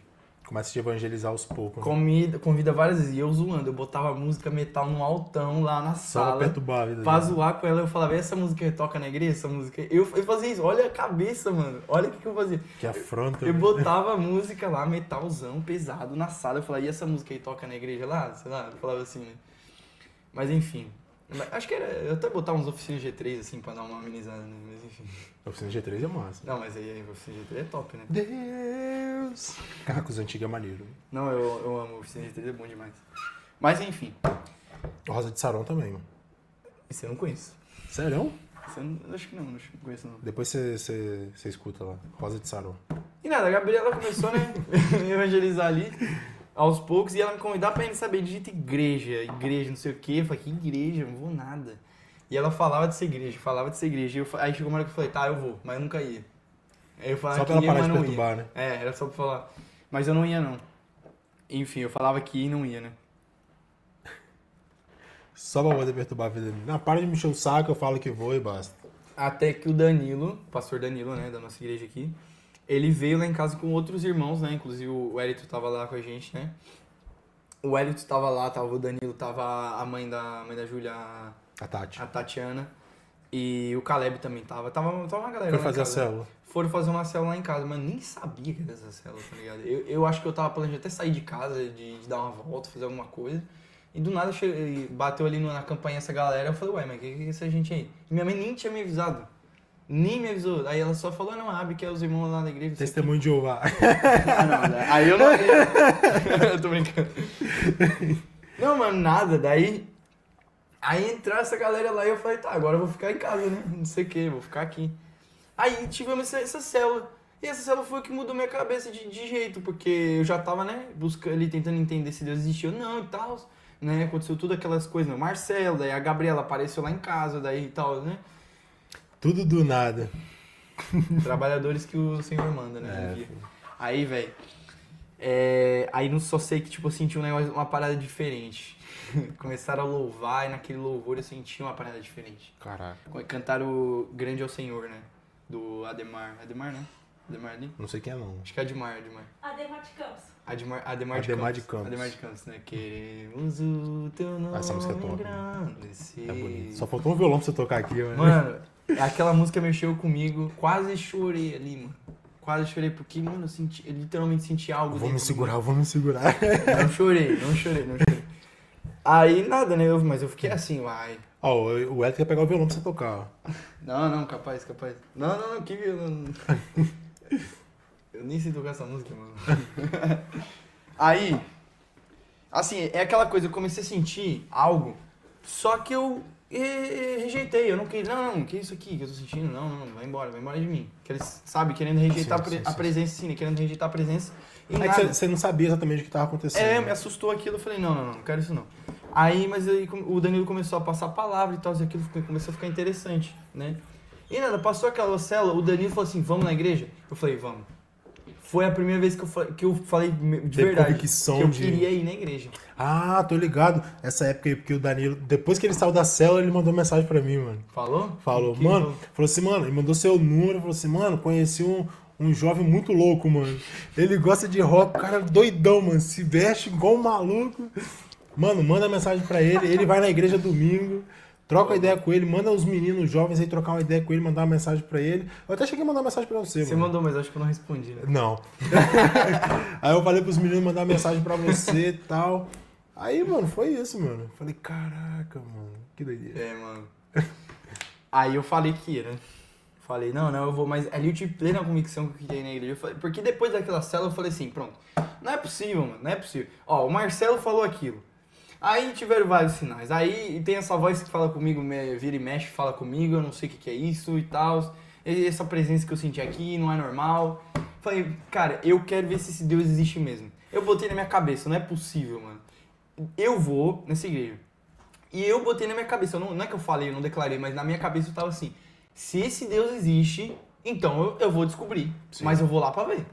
Começa a te evangelizar aos poucos. Né? Convida várias vezes. E eu zoando. Eu botava música metal no altão lá na sala. Só pra perturbar a vida pra dele. zoar com ela. Eu falava, essa música que toca na igreja? Essa música... Eu fazia isso. Olha a cabeça, mano. Olha o que eu fazia. Que afronta. Eu botava música lá, metalzão, pesado, na sala. Eu falava, e essa música aí toca na igreja lá? Sei lá. Eu falava assim, né? Mas enfim. Acho que era... Eu até botar uns oficinas G3 assim pra dar uma amenizada, né? Mas enfim. Oficina G3 é massa. Não, mas aí a oficina G3 é top, né? Deus! Carros antigos é maneiro. Não, eu amo. O Oficina G3 é bom demais. Mas enfim. Rosa de Saron também, mano. Esse eu não conheço. Sério? Esse eu não, acho que não conheço não. Depois você escuta lá. Rosa de Saron. E nada, a Gabriela começou, né, evangelizar ali, aos poucos, e ela me convidava pra ir saber, digita igreja, não sei o quê. Eu falei, que igreja? Eu não vou nada. E ela falava de ser igreja. Aí chegou uma hora que eu falei, tá, eu vou, mas eu nunca ia. Aí eu falava Só pra ela que ia, parar mas de não perturbar, ia. né? É, era só pra falar. Mas eu não ia, não. Enfim, eu falava que ia e não ia, né? Só pra poder perturbar a vida dele. Não, para de me encher o saco, eu falo que vou e basta. Até que o Danilo, o pastor Danilo, né, da nossa igreja aqui, ele veio lá em casa com outros irmãos, né? Inclusive o Wellington tava lá com a gente, né? O Wellington tava lá, tava o Danilo, tava a mãe da Júlia, A Tati. a Tatiana, e o Caleb também tava. Tava uma galera Foi lá fazer em a casa. célula. Foram fazer uma célula lá em casa, mas eu nem sabia que era essa célula, tá ligado? Eu acho que eu tava planejando até sair de casa, de dar uma volta, fazer alguma coisa. E do nada bateu ali na campainha essa galera, eu falei, ué, mas que é essa gente aí? E minha mãe nem tinha me avisado. Nem me avisou. Aí ela só falou, não, abre que é os irmãos lá da igreja. Testemunho de Jeová. Ah, não, né? Aí eu não... Eu tô brincando. Não, mano, nada. Daí... Aí entrou essa galera lá e eu falei, tá, agora eu vou ficar em casa, né? Não sei o que, vou ficar aqui. Aí tivemos essa célula. E essa célula foi o que mudou minha cabeça de jeito, porque eu já tava, né, buscando ali, tentando entender se Deus existia ou não e tal, né? Aconteceu tudo aquelas coisas, né? O Marcelo, daí a Gabriela apareceu lá em casa, daí e tal, né? Tudo do nada. Trabalhadores que o Senhor manda, né? É, Aí, velho, aí não só sei que, tipo, eu senti uma parada diferente. Começaram a louvar e naquele louvor eu senti uma parada diferente. Caraca. Cantaram o Grande é o Senhor, né? Do Ademar. Ademar, né? Ademar ali? Não sei quem é, não. Acho que é Ademar. Ademar de Campos. Ademar de Campos. Ademar de Campos, né? Queremos o teu nome. Essa música é top. Engrandecer. É bonito. Só faltou um violão pra você tocar aqui, mano. Mano, aquela música mexeu comigo. Quase chorei ali, mano. Quase chorei porque, mano, eu literalmente senti algo. Eu vou me dentro de mim. segurar. Não chorei. Aí nada, né? Mas eu fiquei assim, uai. Ó, o Ed quer pegar o violão pra você tocar, ó. Não, capaz. Não, que violão. Eu nem sei tocar essa música, mano. Aí, assim, é aquela coisa, eu comecei a sentir algo, só que eu rejeitei, eu não queria, não, que é isso aqui que eu tô sentindo? Não, vai embora de mim. Sabe, querendo rejeitar a presença, sim, né? Querendo rejeitar a presença. E É que você não sabia exatamente o que tava acontecendo. me assustou aquilo, eu falei, não quero isso não. Aí, mas aí o Danilo começou a passar a palavra e tal, e aquilo começou a ficar interessante, né? E nada, passou aquela célula, o Danilo falou assim, vamos na igreja? Eu falei, vamos. Foi a primeira vez que eu falei de verdade, que eu queria ir na igreja. Ah, tô ligado. Essa época aí, porque o Danilo, depois que ele saiu da célula, ele mandou mensagem pra mim, mano. Falou? Falou, mano, falou assim, mano, ele mandou seu número, falou assim, mano, conheci um jovem muito louco, mano. Ele gosta de rock, o cara é doidão, mano, se veste igual um maluco. Mano, manda mensagem pra ele vai na igreja domingo, troca uma ideia com ele, manda os meninos jovens aí trocar uma ideia com ele, mandar uma mensagem pra ele. Eu até cheguei a mandar uma mensagem pra você, Você mano. mandou, mas acho que eu não respondi, né? Não. Aí eu falei pros meninos mandar mensagem pra você e tal. Aí, mano, foi isso, mano. Falei, caraca, mano, que doideira. Mano. Aí eu falei que ia, né? Falei, não, eu vou, mas ali eu tive plena convicção que eu queria ir na igreja. Porque depois daquela célula eu falei assim, pronto, não é possível, mano, não é possível. Ó, o Marcelo falou aquilo. Aí tiveram vários sinais. Aí tem essa voz que fala comigo, vira e mexe, fala comigo, eu não sei o que é isso e tal. Essa presença que eu senti aqui não é normal. Falei, cara, eu quero ver se esse Deus existe mesmo. Eu botei na minha cabeça, não é possível, mano. Eu vou nessa igreja. E eu botei na minha cabeça, não é que eu falei, eu não declarei, mas na minha cabeça eu tava assim, se esse Deus existe, então eu vou descobrir. Sim. Mas eu vou lá pra ver.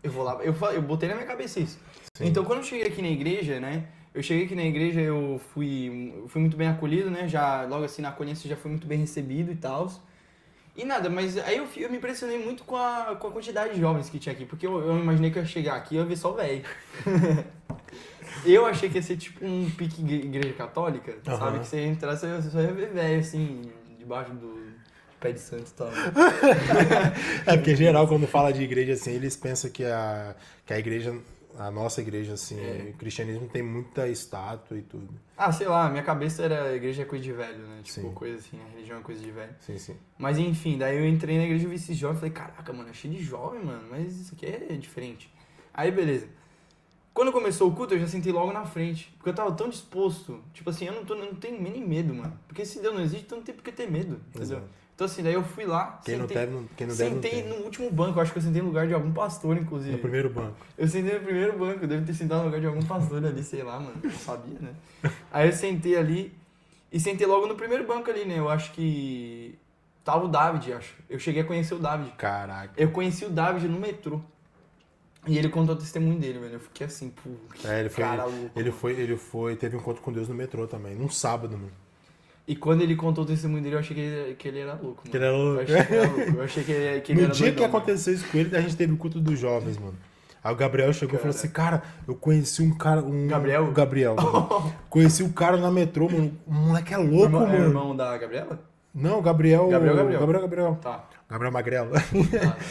Eu vou lá, eu botei na minha cabeça isso. Sim. Então quando eu cheguei aqui na igreja, né? Eu cheguei aqui na igreja, eu fui muito bem acolhido, né? Já, logo assim, na acolhência já fui muito bem recebido e tal. E nada, mas aí eu me impressionei muito com a quantidade de jovens que tinha aqui. Porque eu imaginei que eu ia chegar aqui e ia ver só velho. Eu achei que ia ser tipo um pique igreja católica, sabe? Que você ia entrar, você só ia ver velho, assim, debaixo do pé de santo e tal. É porque, em geral, quando fala de igreja, assim, eles pensam que a igreja... A nossa igreja, assim, o cristianismo tem muita estátua e tudo. Ah, sei lá, minha cabeça era a igreja é coisa de velho, né? Tipo, sim. Coisa assim, a religião é coisa de velho. Sim. Mas enfim, daí eu entrei na igreja e vi esses jovens e falei, caraca, mano, é cheio de jovem, mano, mas isso aqui é diferente. Aí, beleza. Quando começou o culto, eu já sentei logo na frente. Porque eu tava tão disposto. Tipo assim, eu não tenho nem medo, mano. Porque se Deus não existe, então não tem por que ter medo, entendeu? Exato. Então assim, daí eu fui lá, Quem não sentei, deve, quem não sentei no último banco. Eu acho que eu sentei no lugar de algum pastor, inclusive. No primeiro banco. Eu sentei no primeiro banco. Eu devo ter sentado no lugar de algum pastor ali, sei lá, mano. Não sabia, né? Aí eu sentei ali e sentei logo no primeiro banco ali, né? Eu acho que... Tava o David, acho. Eu cheguei a conhecer o David. Caraca. Eu conheci o David no metrô. E ele contou o testemunho dele, velho. Eu fiquei assim, pô, Ele foi, cara louco. teve um encontro com Deus no metrô também, num sábado, mano. E quando ele contou o testemunho dele, eu achei que ele era louco, mano. Que ele era louco. Eu achei que ele era louco. Eu achei que ele No era dia doidão, que aconteceu isso com ele, a gente teve o culto dos jovens, mano. Aí o Gabriel chegou e falou assim, cara, eu conheci um cara... Gabriel? O Gabriel, mano. Conheci um cara na metrô, mano. O moleque é louco, É o mano. irmão da Gabriela? Não, o Gabriel... Gabriel. Tá. Gabriel Magrelo.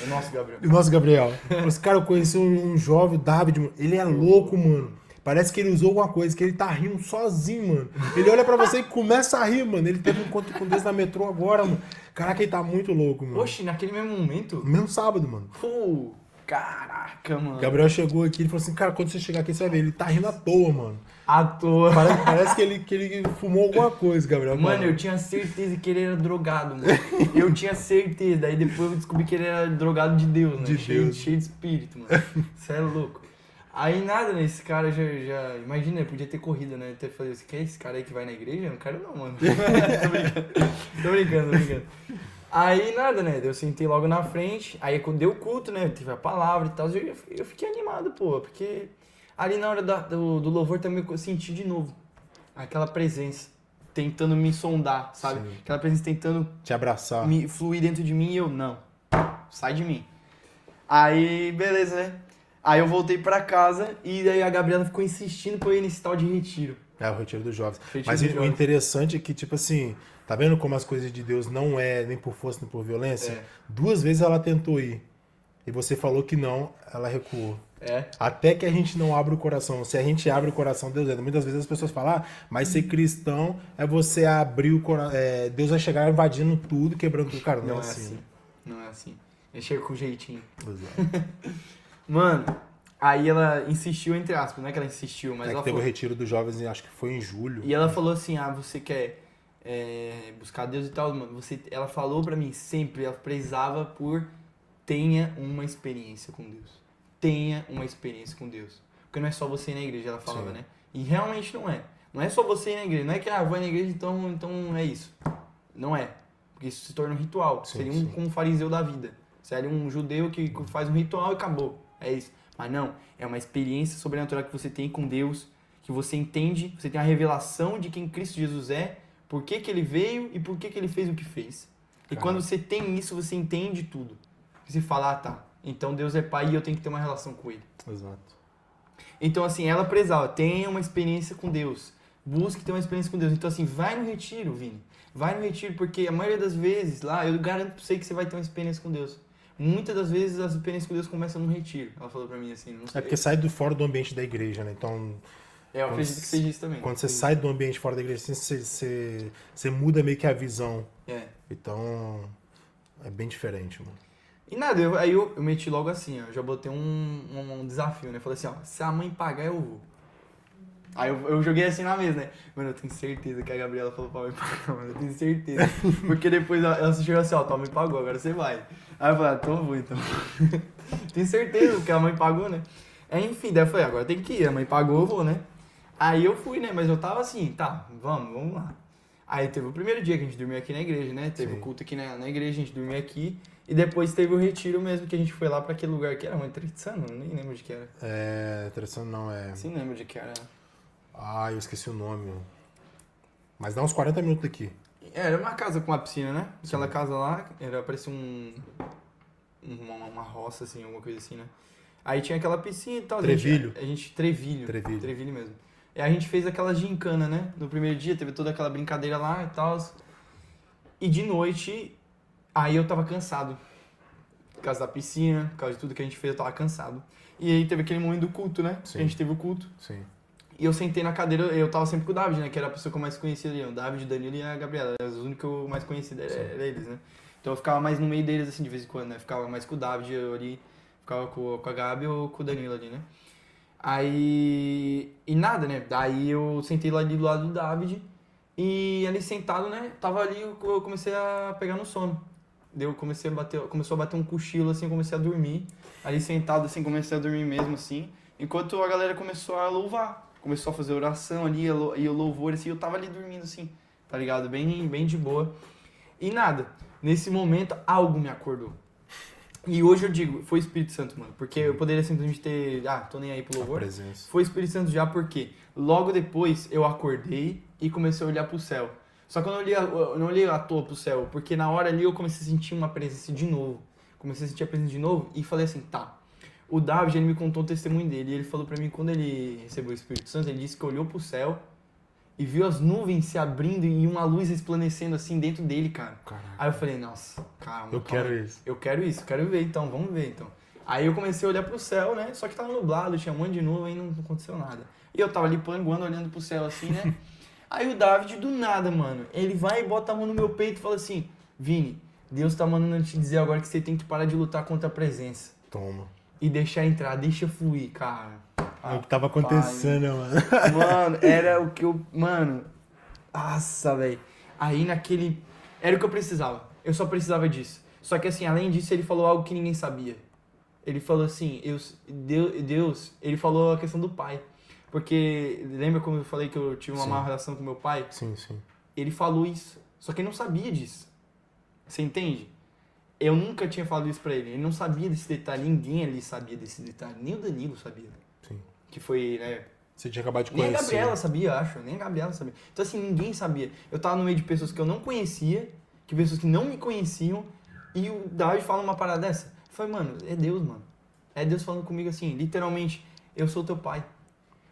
O nosso Gabriel. O nosso Gabriel. Falou assim, cara, eu conheci um jovem, o David, mano. Ele é louco, mano. Parece que ele usou alguma coisa, que ele tá rindo sozinho, mano. Ele olha pra você e começa a rir, mano. Ele teve um encontro com Deus na metrô agora, mano. Caraca, ele tá muito louco, mano. Oxi, naquele mesmo momento? No mesmo sábado, mano. Pô, caraca, mano. O Gabriel chegou aqui e falou assim, cara, quando você chegar aqui, você vai ver. Ele tá rindo à toa, mano. À toa. Parece que ele fumou alguma coisa, Gabriel. Mano, eu tinha certeza que ele era drogado, mano. Eu tinha certeza. Daí depois eu descobri que ele era drogado de Deus, né? De Deus. Cheio de espírito, mano. Você é louco. Aí nada, né? Esse cara já... Imagina, podia ter corrido, né? Ter falado assim, quer esse cara aí que vai na igreja? Eu não quero não, mano. Tô brincando. Aí nada, né? Eu sentei logo na frente. Aí quando deu o culto, né? Teve a palavra e tal. Eu fiquei animado, pô. Porque ali na hora do louvor também eu senti de novo aquela presença tentando me sondar, sabe? Sim. Aquela presença tentando te abraçar. me fluir dentro de mim e eu, não. Sai de mim. Aí, beleza, né? Aí eu voltei pra casa e daí a Gabriela ficou insistindo pra eu ir nesse tal de retiro. É, o retiro dos jovens. Retiro Mas dos o jovens. interessante é que, tipo assim, tá vendo como as coisas de Deus não é nem por força nem por violência? É. 2 vezes ela tentou ir. E você falou que não, ela recuou. É. Até que a gente não abre o coração. Se a gente abre o coração, Deus entra. Muitas vezes as pessoas falam, mas ser cristão é você abrir o coração. Deus vai chegar invadindo tudo, quebrando tudo. Cara, não, é assim. Não é assim. Ele chega com jeitinho. Exato. Mano, aí ela insistiu, entre aspas, não é que ela insistiu, mas É ela que teve o falou... retiro dos jovens, acho que foi em julho. E ela falou assim, você quer buscar Deus e tal, mano. Ela falou pra mim sempre, ela prezava por tenha uma experiência com Deus. Tenha uma experiência com Deus. Porque não é só você ir na igreja, ela falava, Sim. né? E realmente não é. Não é só você ir na igreja. Não é que, vou na igreja, então é isso. Não é. Porque isso se torna um ritual. Sim, Seria sim. como um fariseu da vida. Seria um judeu que faz um ritual e acabou. É isso. Mas não. É uma experiência sobrenatural que você tem com Deus, que você entende, você tem a revelação de quem Cristo Jesus é, por que ele veio e por que ele fez o que fez. E Caramba. quando você tem isso, você entende tudo. Você fala, tá, então Deus é pai e eu tenho que ter uma relação com ele. Exato. Então, assim, ela prezava, tenha uma experiência com Deus. Busque ter uma experiência com Deus. Então, assim, vai no retiro, Vini. Vai no retiro, porque a maioria das vezes, lá, eu garanto pra você que você vai ter uma experiência com Deus. Muitas das vezes, as experiências com Deus começam no retiro. Ela falou pra mim, assim, não sei. É porque sai fora do ambiente da igreja, né? Então, Eu acredito que seja isso também. quando você sai do ambiente fora da igreja, assim, você muda meio que a visão. É. Então, é bem diferente, mano. E nada, aí eu meti logo assim, ó, eu já botei um desafio, né? Falei assim, ó, se a mãe pagar, eu vou. Aí eu joguei assim na mesa, né? Mano, eu tenho certeza que a Gabriela falou pra mãe pagar, mano, eu tenho certeza. Porque depois ela chegou assim, ó, tua mãe pagou, agora você vai. Aí eu falei, então eu vou, então. Tenho certeza, porque a mãe pagou, né? Aí, enfim, daí eu falei, agora tem que ir, a mãe pagou, eu vou, né? Aí eu fui, né? Mas eu tava assim, tá, vamos lá. Aí teve o primeiro dia que a gente dormiu aqui na igreja, né? Teve Sim. o culto aqui na igreja, a gente dormiu aqui. E depois teve o retiro mesmo, que a gente foi lá pra aquele lugar que era muito Tritsano, eu nem lembro de que era. Interessante não é... Sim, lembro de que era. Ah, eu esqueci o nome. Mas dá uns 40 minutos daqui. Era uma casa com uma piscina, né? Aquela casa lá, parecia uma roça, assim, alguma coisa assim, né? Aí tinha aquela piscina e tal. Trevilho? Trevilho mesmo. E a gente fez aquela gincana, né? No primeiro dia teve toda aquela brincadeira lá e tal. E de noite, aí eu tava cansado. Por causa da piscina, por causa de tudo que a gente fez, eu tava cansado. E aí teve aquele momento do culto, né? Sim. A gente teve o culto. Sim. E eu sentei na cadeira, eu tava sempre com o David, né? Que era a pessoa que eu mais conhecia ali. O David, o Danilo e a Gabriela. Os únicos que eu mais conhecia eram eles, né? Então eu ficava mais no meio deles, assim, de vez em quando, né? Ficava mais com o David, eu ali. Ficava com a Gabi ou com o Danilo ali, né? Aí, e nada, né? Daí eu sentei lá ali do lado do David e ali sentado, né? Tava ali, eu comecei a pegar no sono. Daí eu começou a bater um cochilo, assim, eu comecei a dormir. Ali sentado, assim, comecei a dormir mesmo, assim. Enquanto a galera começou a louvar. Começou a fazer oração ali, e o louvor, assim, eu tava ali dormindo, assim, tá ligado? Bem de boa. E nada, nesse momento, algo me acordou. E hoje eu digo, foi o Espírito Santo, mano. Porque eu poderia simplesmente ter, tô nem aí pro louvor. Foi o Espírito Santo já porque logo depois eu acordei e comecei a olhar pro céu. Só que eu não olhei à toa pro céu, porque na hora ali eu comecei a sentir uma presença de novo. Comecei a sentir a presença de novo e falei assim, tá. O David, ele me contou o testemunho dele e ele falou pra mim, quando ele recebeu o Espírito Santo, ele disse que olhou pro céu e viu as nuvens se abrindo e uma luz resplandecendo assim dentro dele, cara. Caraca. Aí eu falei, nossa, calma. Eu quero isso. Eu quero isso, quero ver então, vamos ver então. Aí eu comecei a olhar pro céu, né? Só que tava nublado, tinha um monte de nuvem e não aconteceu nada. E eu tava ali panguando, olhando pro céu assim, né? Aí o David, do nada, mano, ele vai e bota a mão no meu peito e fala assim, Vini, Deus tá mandando te dizer agora que você tem que parar de lutar contra a presença. Toma. E deixar entrar, deixa fluir, cara. É o que tava acontecendo, mano. Mano, era o que eu... Mano, nossa, velho. Aí naquele... Era o que eu precisava. Eu só precisava disso. Só que assim, além disso, ele falou algo que ninguém sabia. Ele falou assim, Deus, ele falou a questão do pai. Porque, lembra como eu falei que eu tive uma má relação com meu pai? Sim, sim. Ele falou isso. Só que ele não sabia disso. Você entende? Eu nunca tinha falado isso pra ele. Ele não sabia desse detalhe. Ninguém ali sabia desse detalhe. Nem o Danilo sabia. Sim. Que foi, né? Você tinha acabado de conhecer. Nem a Gabriela sabia, acho. Nem a Gabriela sabia. Então, assim, ninguém sabia. Eu tava no meio de pessoas que eu não conhecia, que pessoas que não me conheciam, e o David fala uma parada dessa. Eu falei, mano, é Deus, mano. É Deus falando comigo assim, literalmente, eu sou teu pai.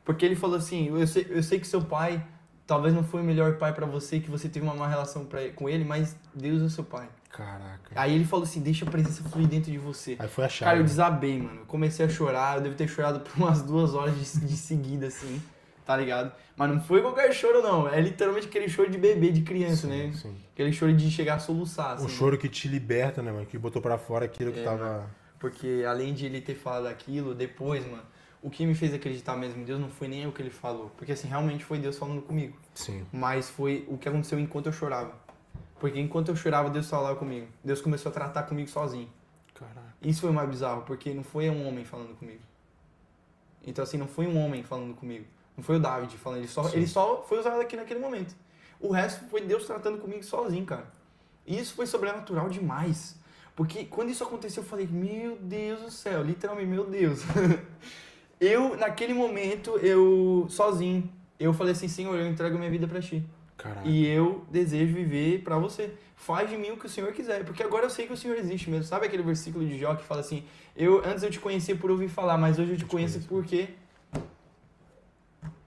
Porque ele falou assim, eu sei que seu pai talvez não foi o melhor pai pra você, que você teve uma má relação com ele, mas Deus é seu pai. Caraca. Aí ele falou assim, deixa a presença fluir dentro de você. Aí foi a chave. Cara, eu desabei, mano. Eu comecei a chorar, eu devo ter chorado por umas 2 horas de seguida, assim, tá ligado? Mas não foi qualquer choro, não. É literalmente aquele choro de bebê, de criança, né? Sim. Aquele choro de chegar a soluçar, assim. Um choro que te liberta, né, mano? Que botou pra fora aquilo que tava... Mano. Porque além de ele ter falado aquilo, depois, mano, o que me fez acreditar mesmo em Deus não foi nem o que ele falou. Porque, assim, realmente foi Deus falando comigo. Sim. Mas foi o que aconteceu enquanto eu chorava. Porque enquanto eu chorava, Deus falava comigo. Deus começou a tratar comigo sozinho. Caraca. Isso foi mais bizarro, porque não foi um homem falando comigo. Então, assim, não foi um homem falando comigo. Não foi o David falando. Ele só foi usado aqui naquele momento. O resto foi Deus tratando comigo sozinho, cara. E isso foi sobrenatural demais. Porque quando isso aconteceu, eu falei, meu Deus do céu. Literalmente, meu Deus. Naquele momento, sozinho, eu falei assim, Senhor, eu entrego minha vida pra Ti. Caraca. E eu desejo viver pra você. Faz de mim o que o Senhor quiser. Porque agora eu sei que o Senhor existe mesmo. Sabe aquele versículo de Jó que fala assim, antes eu te conhecia por ouvir falar, mas hoje eu te conheço porque...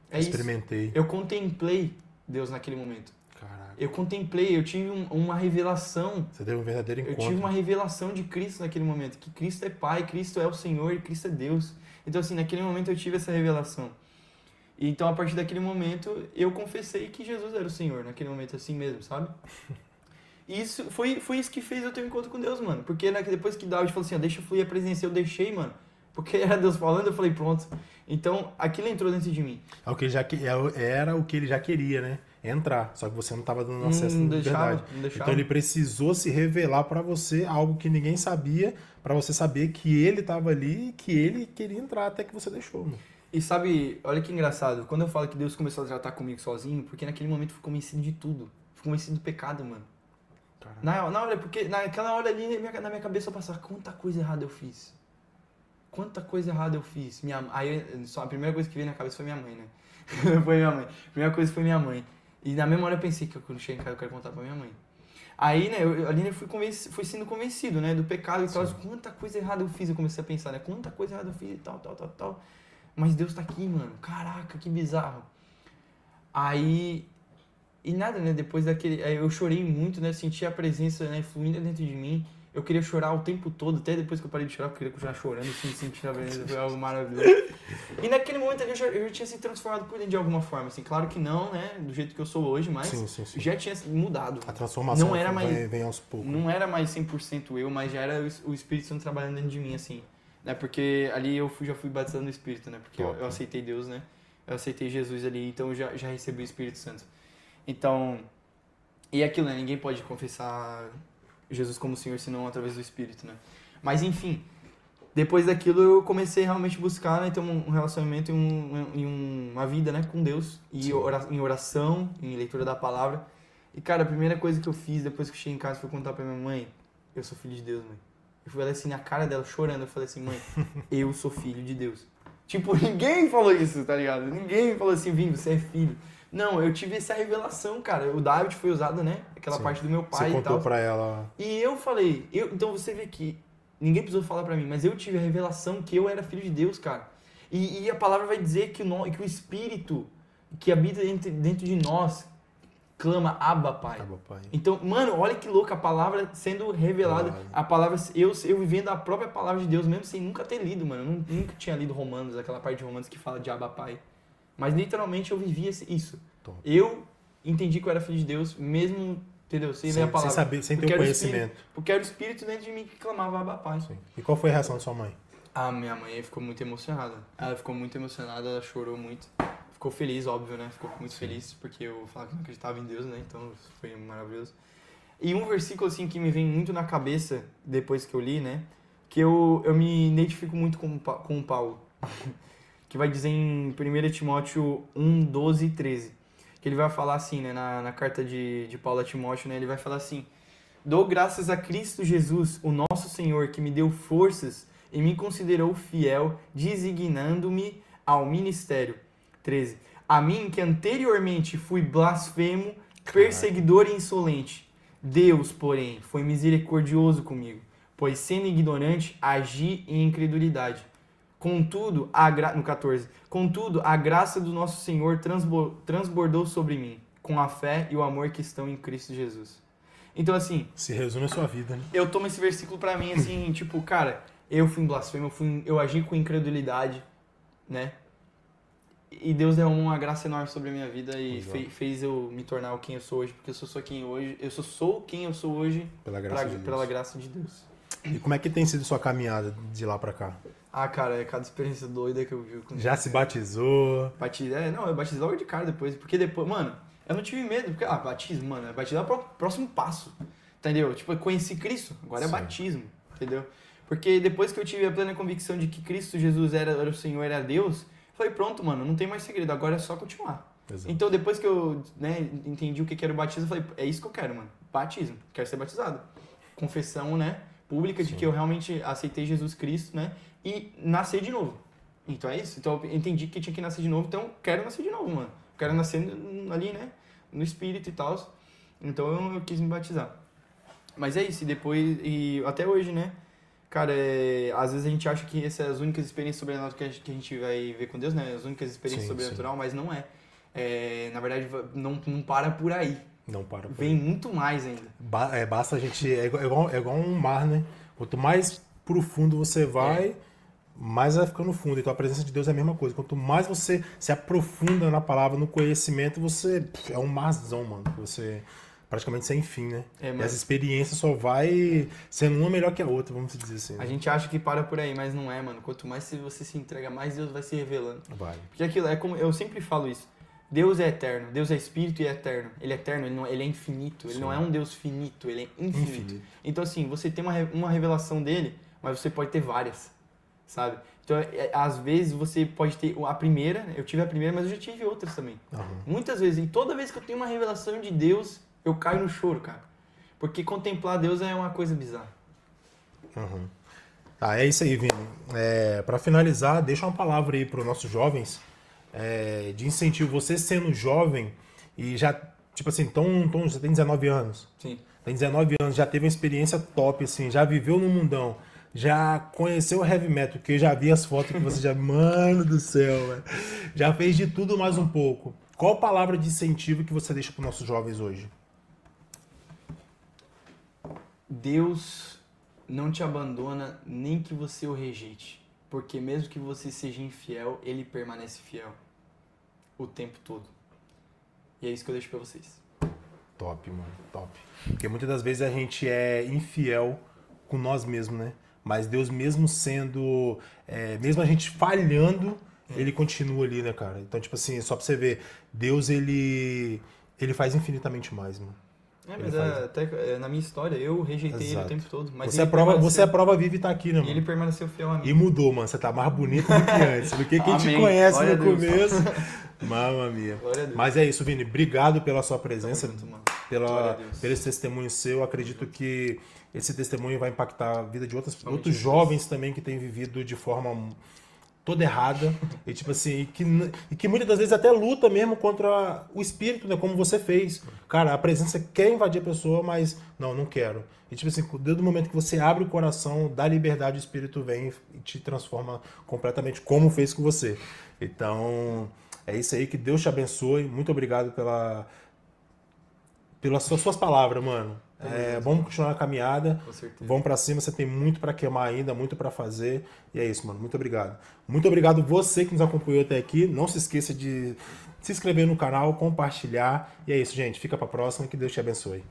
Experimentei. Isso. Eu contemplei Deus naquele momento. Caraca. Eu tive uma revelação. Você teve um verdadeiro encontro. Eu tive uma revelação de Cristo naquele momento. Que Cristo é Pai, Cristo é o Senhor e Cristo é Deus. Então, assim, naquele momento eu tive essa revelação. E então, a partir daquele momento, eu confessei que Jesus era o Senhor. Naquele momento, assim mesmo, sabe? E isso foi isso que fez eu ter um encontro com Deus, mano. Porque depois que David falou assim, deixa fluir a presença, eu deixei, mano. Porque era Deus falando, eu falei, pronto. Então, aquilo entrou dentro de mim. Era o que ele já queria, né? Entrar. Só que você não estava dando acesso na verdade. Não deixava. Então ele precisou se revelar para você algo que ninguém sabia, para você saber que ele estava ali e que ele queria entrar até que você deixou, mano. E sabe, olha que engraçado. Quando eu falo que Deus começou a tratar comigo sozinho, porque naquele momento eu fui convencido de tudo. Fui convencido do pecado, mano. Na hora, porque naquela hora ali, na minha cabeça eu passava, quanta coisa errada eu fiz. Quanta coisa errada eu fiz. A primeira coisa que veio na cabeça foi minha mãe, né? Foi minha mãe. A primeira coisa foi minha mãe. E na mesma hora eu pensei que quando chegar em casa eu quero contar pra minha mãe. Aí, né, eu fui sendo convencido, né, do pecado e tal. Quanta coisa errada eu fiz, eu comecei a pensar, né? Quanta coisa errada eu fiz e tal. Mas Deus tá aqui, mano. Caraca, que bizarro. Aí... E nada, né, depois daquele... Aí eu chorei muito, né, senti a presença, né, fluindo dentro de mim. Eu queria chorar o tempo todo, até depois que eu parei de chorar, eu queria continuar chorando, assim, sentindo a presença, foi algo maravilhoso. E naquele momento eu já tinha se transformado por dentro de alguma forma, assim, claro que não, né, do jeito que eu sou hoje, mas sim. já tinha mudado. A transformação não era mais, vem aos poucos. Não era mais 100% eu, mas já era o Espírito Santo trabalhando dentro de mim, assim. né? Porque ali eu já fui batizado no Espírito, né? Porque Top. eu aceitei Deus, né? Eu aceitei Jesus ali, então eu já recebi o Espírito Santo. Então, e aquilo, né? Ninguém pode confessar Jesus como Senhor senão através do Espírito, né? Mas enfim, depois daquilo eu comecei realmente a buscar, né, ter um relacionamento e uma vida, né, com Deus, e Sim. em oração, em leitura da palavra. E cara, a primeira coisa que eu fiz depois que eu cheguei em casa foi contar pra minha mãe: eu sou filho de Deus, mãe. Eu fui assim na cara dela, chorando, eu falei assim: mãe, eu sou filho de Deus. Tipo, ninguém falou isso, tá ligado? Ninguém falou assim: Vini, você é filho. Não, eu tive essa revelação, cara. O David foi usado, né? Aquela Sim. parte do meu pai Você e contou tal. pra ela... E eu falei, então você vê que ninguém precisou falar pra mim, mas eu tive a revelação que eu era filho de Deus, cara. E a palavra vai dizer que o Espírito que habita dentro de nós clama Abba, Pai. Abba, Pai. Então, mano, olha que louco, a palavra sendo revelada, a palavra, eu vivendo a própria palavra de Deus, mesmo sem nunca ter lido, mano. Eu nunca tinha lido Romanos, aquela parte de Romanos que fala de Abba, Pai. Mas literalmente eu vivia isso. Top. Eu entendi que eu era filho de Deus, mesmo, entendeu? Sem ler a palavra. Sem saber, sem ter o conhecimento. Porque era o Espírito dentro de mim que clamava Abba, Pai. Sim. E qual foi a reação da sua mãe? A minha mãe ficou muito emocionada. Ela ficou muito emocionada, ela chorou muito. Ficou feliz, óbvio, né? Ficou muito feliz, porque eu falava que não acreditava em Deus, né? Então foi maravilhoso. E um versículo, assim, que me vem muito na cabeça, depois que eu li, né? Que eu me identifico muito com o Paulo. Que vai dizer em 1 Timóteo 1, 12 e 13. Que ele vai falar assim, né? Na carta de Paulo a Timóteo, né? Ele vai falar assim: dou graças a Cristo Jesus, o nosso Senhor, que me deu forças e me considerou fiel, designando-me ao ministério. 13. A mim, que anteriormente fui blasfemo, perseguidor e insolente. Deus, porém, foi misericordioso comigo, pois sendo ignorante, agi em incredulidade. Contudo, no 14, contudo, a graça do nosso Senhor transbordou sobre mim, com a fé e o amor que estão em Cristo Jesus. Então, assim... Se resume a sua vida, né? Eu tomo esse versículo pra mim, assim, tipo, cara, eu fui em blasfemo, eu agi com incredulidade, né? E Deus derramou uma graça enorme sobre a minha vida e fez eu me tornar quem eu sou hoje, porque eu sou quem eu sou hoje pela graça de Deus. E como é que tem sido sua caminhada de lá pra cá? Ah, cara, é cada experiência doida que eu vi. Já se batizou? Eu batizei logo de cara depois, porque depois, mano, eu não tive medo, porque, batismo, mano, batismo é o próximo passo, entendeu? Tipo, eu conheci Cristo, agora é batismo, entendeu? Porque depois que eu tive a plena convicção de que Cristo Jesus era o Senhor, era Deus, falei, pronto, mano, não tem mais segredo, agora é só continuar. Exato. Então, depois que eu, né, entendi o que era o batismo, eu falei, é isso que eu quero, mano, batismo, quero ser batizado. Confissão, né, pública de que eu realmente aceitei Jesus Cristo, né, e nascer de novo. Então é isso, então eu entendi que tinha que nascer de novo, então eu quero nascer de novo, mano. Quero nascer ali, né, no Espírito e tal. Então eu quis me batizar. Mas é isso, e até hoje, né, cara, às vezes a gente acha que essas únicas experiências sobrenaturais que a gente vai ver com Deus, né? As únicas experiências sobrenaturais, mas não é. Na verdade, não para por aí. Não para por Vem muito mais ainda. Basta a gente... É igual um mar, né? Quanto mais profundo você vai, mais vai ficando fundo. Então a presença de Deus é a mesma coisa. Quanto mais você se aprofunda na palavra, no conhecimento, você... É um marzão, mano. Você... praticamente sem fim, né? E essa experiência só vai sendo uma melhor que a outra, vamos dizer assim. Né? A gente acha que para por aí, mas não é, mano. Quanto mais você se entrega, mais Deus vai se revelando. Vai. Porque aquilo é como eu sempre falo isso. Deus é eterno, Deus é espírito e é eterno. Ele é eterno, ele é infinito. Ele não é um Deus finito, ele é infinito. Então, assim, você tem uma revelação dele, mas você pode ter várias, sabe? Então, às vezes você pode ter a primeira, eu tive a primeira, mas eu já tive outras também. Muitas vezes, e toda vez que eu tenho uma revelação de Deus, eu caio no choro, cara. Porque contemplar Deus é uma coisa bizarra. Tá, é isso aí, Vini. Pra finalizar, deixa uma palavra aí para os nossos jovens de incentivo. Você sendo jovem e já, tipo assim, você tem 19 anos. Sim. Tem 19 anos, já teve uma experiência top, assim, já viveu no mundão. Já conheceu o heavy metal, porque eu já vi as fotos que você já... Mano do céu, velho. Já fez de tudo mais um pouco. Qual palavra de incentivo que você deixa para os nossos jovens hoje? Deus não te abandona nem que você o rejeite, porque mesmo que você seja infiel, Ele permanece fiel o tempo todo. E é isso que eu deixo pra vocês. Top, mano, top. Porque muitas das vezes a gente é infiel com nós mesmos, né? Mas Deus mesmo sendo, mesmo a gente falhando, Ele continua ali, né, cara? Então, tipo assim, só pra você ver, Deus, ele faz infinitamente mais, mano. Mas até na minha história eu rejeitei ele o tempo todo. Mas você é prova viva e tá aqui, né, mano? E ele permaneceu fiel a mim. E mudou, mano. Você tá mais bonito do que antes. Porque quem te conhece Glória no começo. Mamma mia. Mas é isso, Vini. Obrigado pela sua presença, pelo esse testemunho seu. Eu acredito que esse testemunho vai impactar a vida de outros jovens também que têm vivido de forma toda errada, e tipo assim, e que muitas das vezes até luta mesmo contra o espírito, né, como você fez. Cara, a presença quer invadir a pessoa, mas não quero. E tipo assim, desde o momento que você abre o coração, dá liberdade, o espírito vem e te transforma completamente, como fez com você. Então, é isso aí, que Deus te abençoe. Muito obrigado pelas suas palavras, mano. Vamos continuar a caminhada. Com certeza. Vamos pra cima, você tem muito pra queimar ainda, muito pra fazer. E é isso, mano. Muito obrigado. Muito obrigado você que nos acompanhou até aqui. Não se esqueça de se inscrever no canal, compartilhar. E é isso, gente. Fica pra próxima. Que Deus te abençoe.